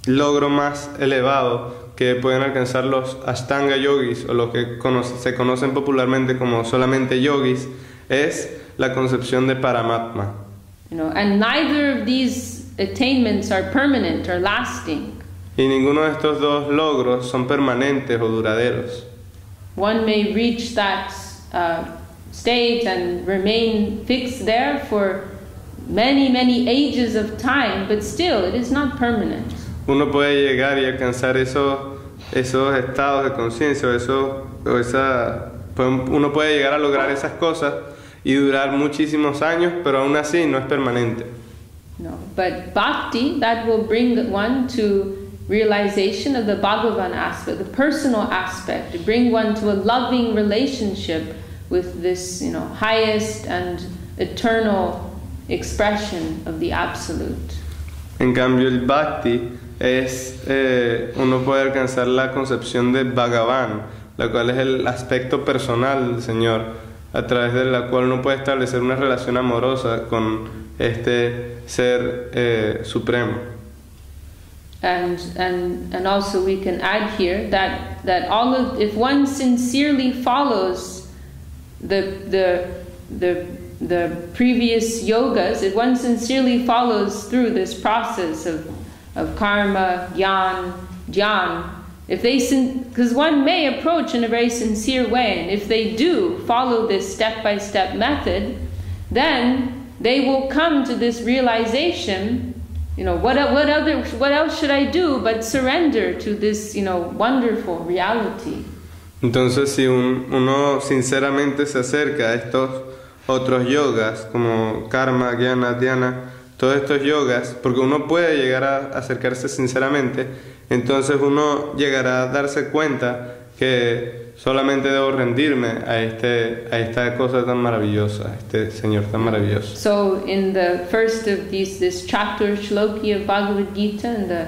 logro más elevado que pueden alcanzar los Ashtanga Yogis, o los que se conocen popularmente como solamente yogis, es la concepción de Paramatma. And neither of these attainments are permanent or lasting. Y ninguno de estos dos logros son permanentes o duraderos. One may reach that state and remain fixed there for many ages of time, but still it is not permanent. Uno puede llegar y alcanzar esos estados de conciencia, uno puede llegar a lograr esas cosas y durar muchísimos años, pero aún así no es permanente. No, but bhakti, that will bring one to realization of the Bhagavan aspect, the personal aspect, to bring one to a loving relationship with this, highest and eternal expression of the Absolute. En cambio, el bhakti uno puede alcanzar la concepción de Bhagavan, la cual es el aspecto personal del Señor, a través de la cual uno puede establecer una relación amorosa con este ser supremo. And also we can add here that if one sincerely follows the previous yogas, if one sincerely follows through this process of karma, jnana, because one may approach in a very sincere way, and if they do follow this step-by-step method, then they will come to this realization, what else should I do but surrender to this, wonderful reality. Entonces, si uno sinceramente se acerca a estos otros yogas, como karma, jnana, dhyana, todos estos yogas, porque uno puede llegar a acercarse sinceramente, entonces uno llegará a darse cuenta que solamente debo rendirme a esta cosa tan maravillosa, a este Señor tan maravilloso. So in the first of this chapter, Shloki of Bhagavad Gita, in the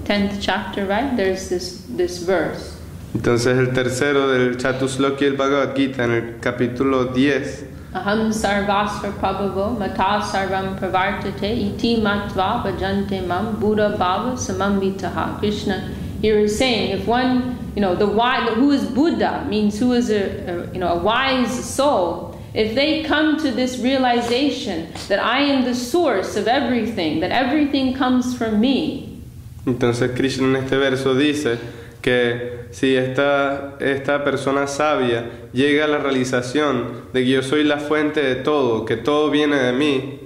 10th chapter, right, there's this verse. Entonces el tercero del Chatushloki del Bhagavad Gita, en el capítulo 10, Aham sarvasva prabhavo mata sarvam pravartate iti matva bhajante mam buddha bhava samambitaha. Krishna here is saying, if one, who is Buddha, means who is a wise soul, if they come to this realization that I am the source of everything, that everything comes from me. Entonces Krishna en este verso dice que si esta persona sabia llega a la realización de que yo soy la fuente de todo, que todo viene de mí,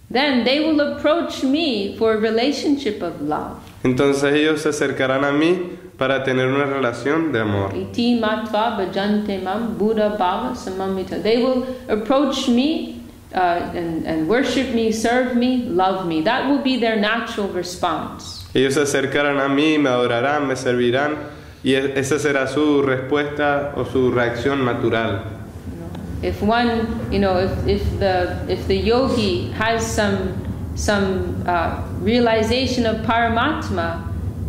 then they will approach me for a relationship of love. Entonces ellos se acercarán a mí para tener una relación de amor. Iti matva bhajante mam buddha bhava samamita. They will approach me and worship me, serve me, love me. That will be their natural response. Ellos se acercarán a mí, me adorarán, me servirán, y esa será su respuesta o su reacción natural. If one, if the yogi has some realization of Paramatma,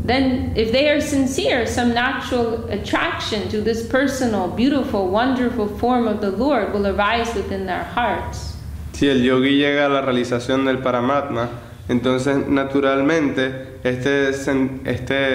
then if they are sincere, some natural attraction to this personal, beautiful, wonderful form of the Lord will arise within their hearts. Si el yogi llega a la realización del Paramatma, entonces naturalmente esta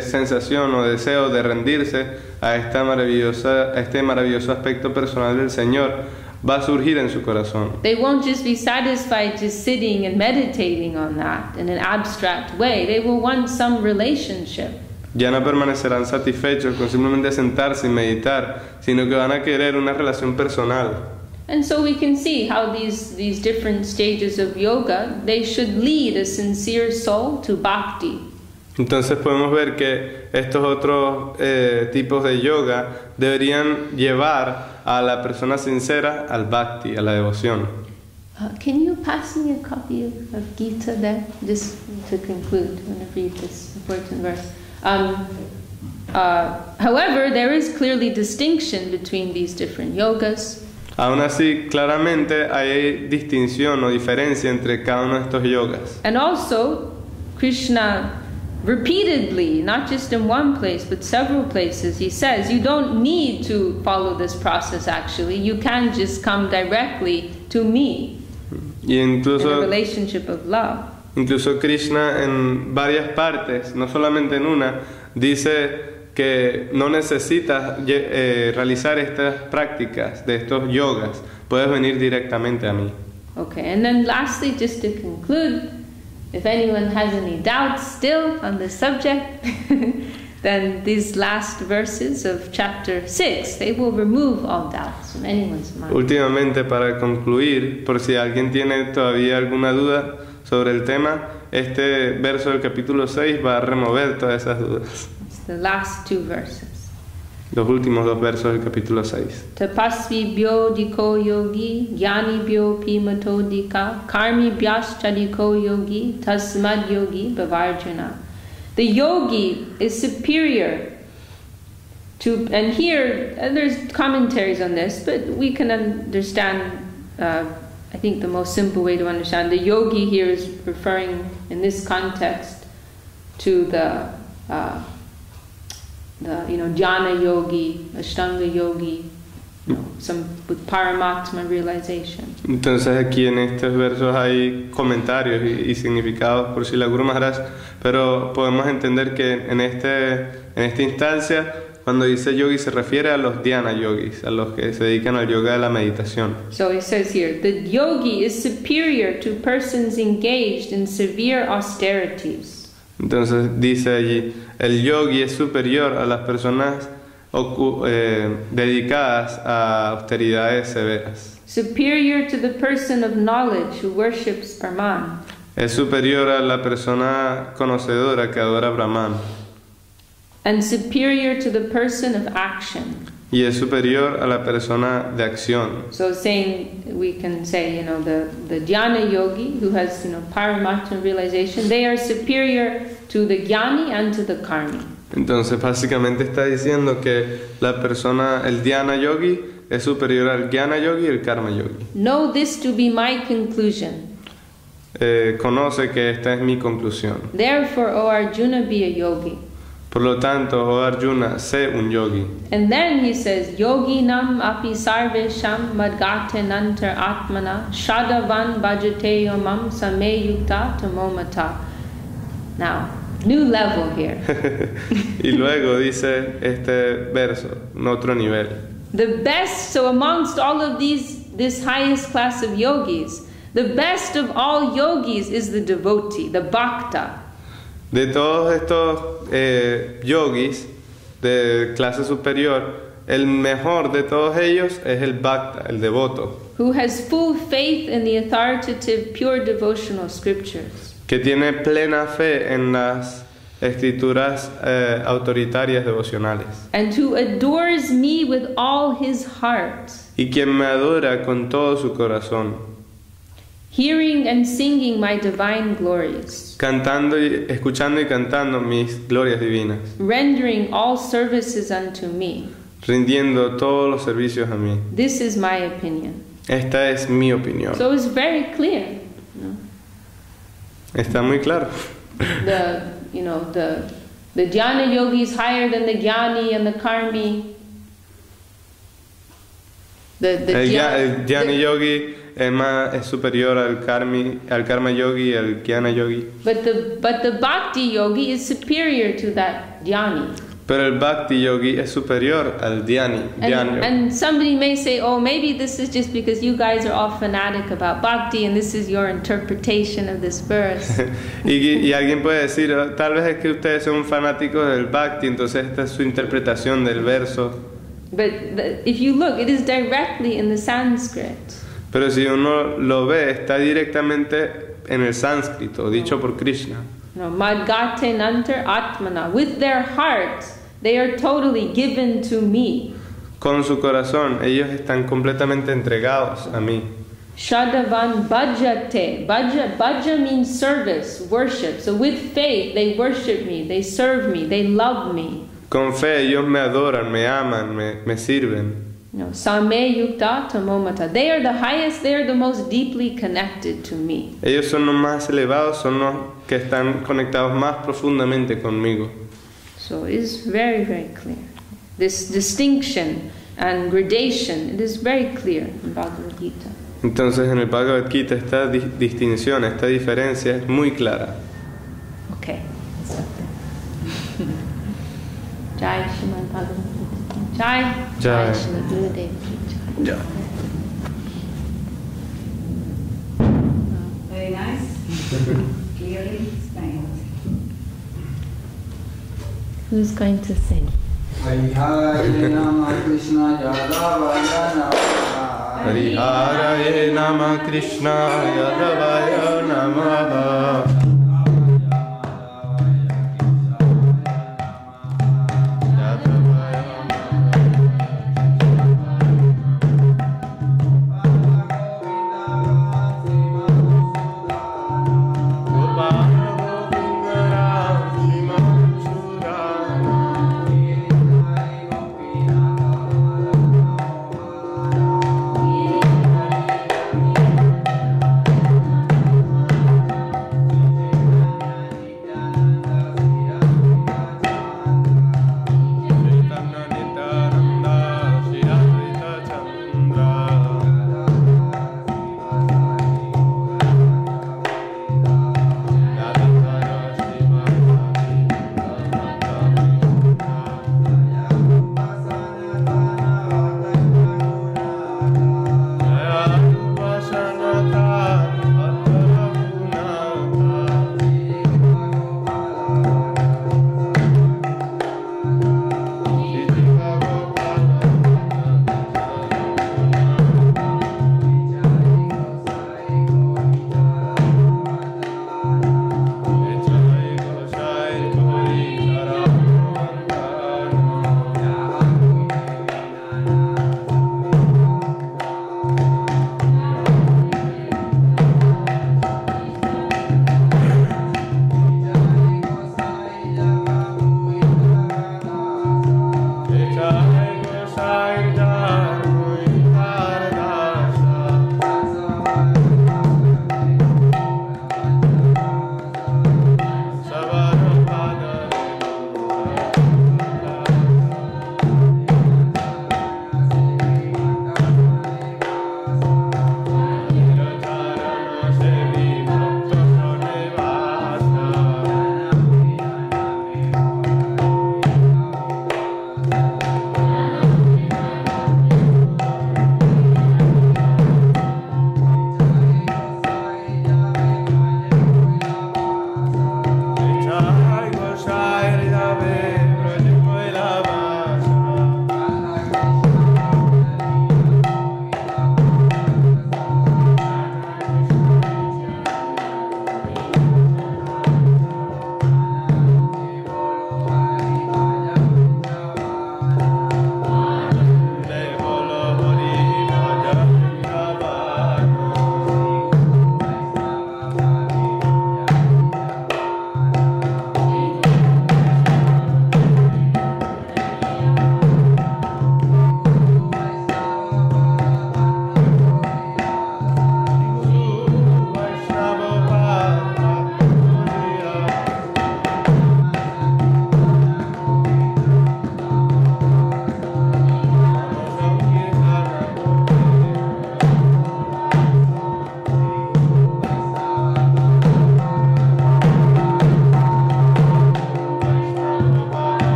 sensación o deseo de rendirse a este maravilloso aspecto personal del Señor va a surgir en su corazón. They won't just be satisfied just sitting and meditating on that in an abstract way. They will want some relationship. Ya no permanecerán satisfechos con simplemente sentarse y meditar, sino que van a querer una relación personal. And so we can see how these different stages of yoga, they should lead a sincere soul to bhakti. Entonces podemos ver que estos otros tipos de yoga deberían llevar a la persona sincera al bhakti, a la devoción. Can you pass me a copy of Gita there, just to conclude? I'm going to read this important verse. However, there is clearly distinction between these different yogas. Aún así, claramente hay distinción o diferencia entre cada uno de estos yogas. And also, Krishna repeatedly, not just in one place, but several places, he says, you don't need to follow this process actually. You can just come directly to me in a relationship of love. Incluso Krishna en varias partes, no solamente en una, dice que no necesitas realizar estas prácticas de estos yogas, puedes venir directamente a mí. Okay, and then lastly, just to conclude, if anyone has any doubts still on this subject, then these last verses of chapter 6, they will remove all doubts from anyone's mind. Últimamente, para concluir, por si alguien tiene todavía alguna duda sobre el tema, este verso del capítulo 6 va a remover todas esas dudas. The last two verses. Los últimos dos versos del capítulo 6. Tapasvi bhyo diko yogi, jnani bhyo pimato dika, karmi bhyaschadiko yogi, tasmad yogi bhavarjuna. The yogi is superior to, and here there's commentaries on this, but we can understand, I think the most simple way to understand, the yogi here is referring in this context to the jnana yogi, ashtanga yogi, some with paramatma realization. Entonces aquí en estos versos hay comentarios y significados por Srila Guru Maharaj, pero podemos entender que en esta instancia, cuando dice yogi se refiere a los dhyana yogis, a los que se dedican al yoga de la meditación. So it says here, the yogi is superior to persons engaged in severe austerities. Entonces dice allí, el yogi es superior a las personas dedicadas a austeridades severas. Superior to the person of knowledge who worships Brahman. Es superior a la persona conocedora que adora Brahman. And superior to the person of action. y es superior a la persona de acción. So we can say, the jnana yogi who has, paramatma realization, they are superior to the jnani and to the karmi. Entonces básicamente está diciendo que la persona, el dhyana yogi, es superior al jnana yogi y el karma yogi. Know this to be my conclusion. Conoce que esta es mi conclusión. Therefore, O Arjuna, be a yogi. Por lo tanto, oh Arjuna, sé un yogi. And then he says, Yoginam api sarvesham madgate nantar atmana shadavan bhajate yomam sameyukta tamomata. Now, new level here. Y luego dice este verso, en otro nivel. The best, so amongst all of this highest class of yogis, the best of all yogis is the devotee, the bhakta. De todos estos yogis de clase superior, el mejor de todos ellos es el bhakta, el devoto. Who has full faith in the authoritative, pure devotional scriptures. Que tiene plena fe en las escrituras autoritarias devocionales. And who adores me with all his heart. Y quien me adora con todo su corazón. Hearing and singing my divine glories. Escuchando y cantando mis glorias divinas. Rendering all services unto me. Rindiendo todos los servicios a mí. This is my opinion. Esta es mi opinión. So it's very clear. Está muy claro. The jnana yogi is higher than the jnani and the karmi. El jnana yogi es superior al karma yogi y al jnana yogi. But the bhakti yogi is superior to that jnani. Pero el bhakti yogi es superior al dhyani. And somebody may say, oh, maybe this is just because you guys are all fanatic about bhakti and this is your interpretation of this verse. y alguien puede decir, tal vez es que ustedes son fanáticos del bhakti, entonces esta es su interpretación del verso. But if you look, it is directly in the Sanskrit. Pero si uno lo ve, está directamente en el sánscrito, dicho por Krishna. Madgate nantar atmana. With their hearts, they are totally given to me. Con su corazón, ellos están completamente entregados a mí. Shadavan bhajate. Bhaja means service, worship. So with faith, they worship me, they serve me, they love me. Con fe, ellos me adoran, me aman, me sirven. Same yukta tamomata. They are the highest, they are the most deeply connected to me. Ellos son los más elevados, son los que están conectados más profundamente conmigo. So it is very, very clear. This distinction and gradation, it is very clear in Bhagavad Gita. Entonces en el Bhagavad Gita esta distinción, esta diferencia es muy clara. Okay, let's stop there. Jai Srimad Bhagavad Gita. Jai Srimad Gurudev. Jai. Very nice. Clearly explained. Who's going to sing? Hare Nama Krishna Yadavaya Namaha. Hare Nama Krishna Yadavaya Namaha.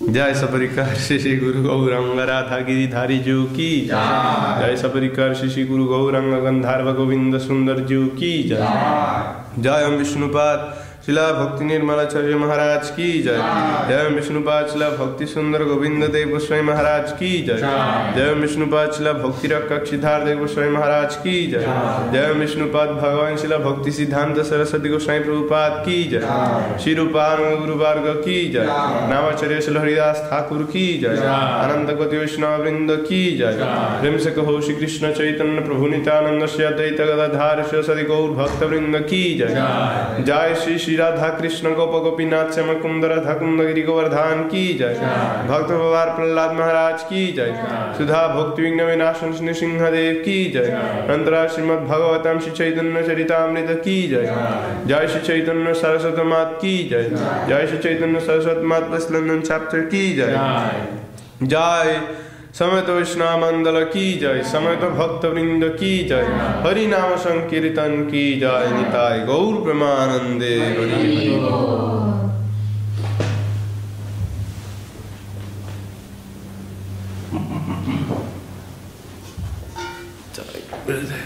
जय सपरिकार श्री गुरु गौरांग राधा गिरिधारी जू की जय सपरिकार श्री गुरु गौरांग गंधर्व गोविंद सुंदर जू की जय विष्णुपाद शिला भक्ति निर्मलाचार्य महाराज की जय जय विष्णुपाद शिला भक्ति सुंदर गोविंद देव गोस्वामी महाराज की जय जय विष्णुपाद शिला भक्ति रक्षक सिद्धार्थ देव गोस्वामी महाराज की जय जय विष्णुपाद भगवान शिला भक्ति सिद्धांत सरस्वती गोस्वामी प्रभुपाद की जय श्री रूपानंद गुरुवर्ग की जय नामाचार्य शिल हरिदास ठाकुर की जय अनंत कोटि वैष्णव वृंद की जय प्रेम से कहो श्री कृष्ण चैतन्य प्रभु नित्यानंद श्री अद्वैत गदाधर श्री गौर भक्त वृंद की जय जय श्री राधा कृष्ण गोप गोपीनाथ श्याम कुंद राधा कुंद गिरि गोवर्धन की जय भक्त भवार प्रहलाद महाराज की जय सुधा भक्ति विघ्न विनाशन सिंह देव की जय अंतरा श्रीमद भगवतम श्री चैतन्य चरितामृत की जय जय श्री चैतन्य सरस्वती मात की जय जय श्री चैतन्य सरस्वती मात प्लस लंदन चैप्टर की जय जय समय तो वैष्णव मंडल की जय समय तो भक्त वृंद की जय हरि नाम संकीर्तन की जय निताय गौर प्रेमानंदे हरि हरि। जय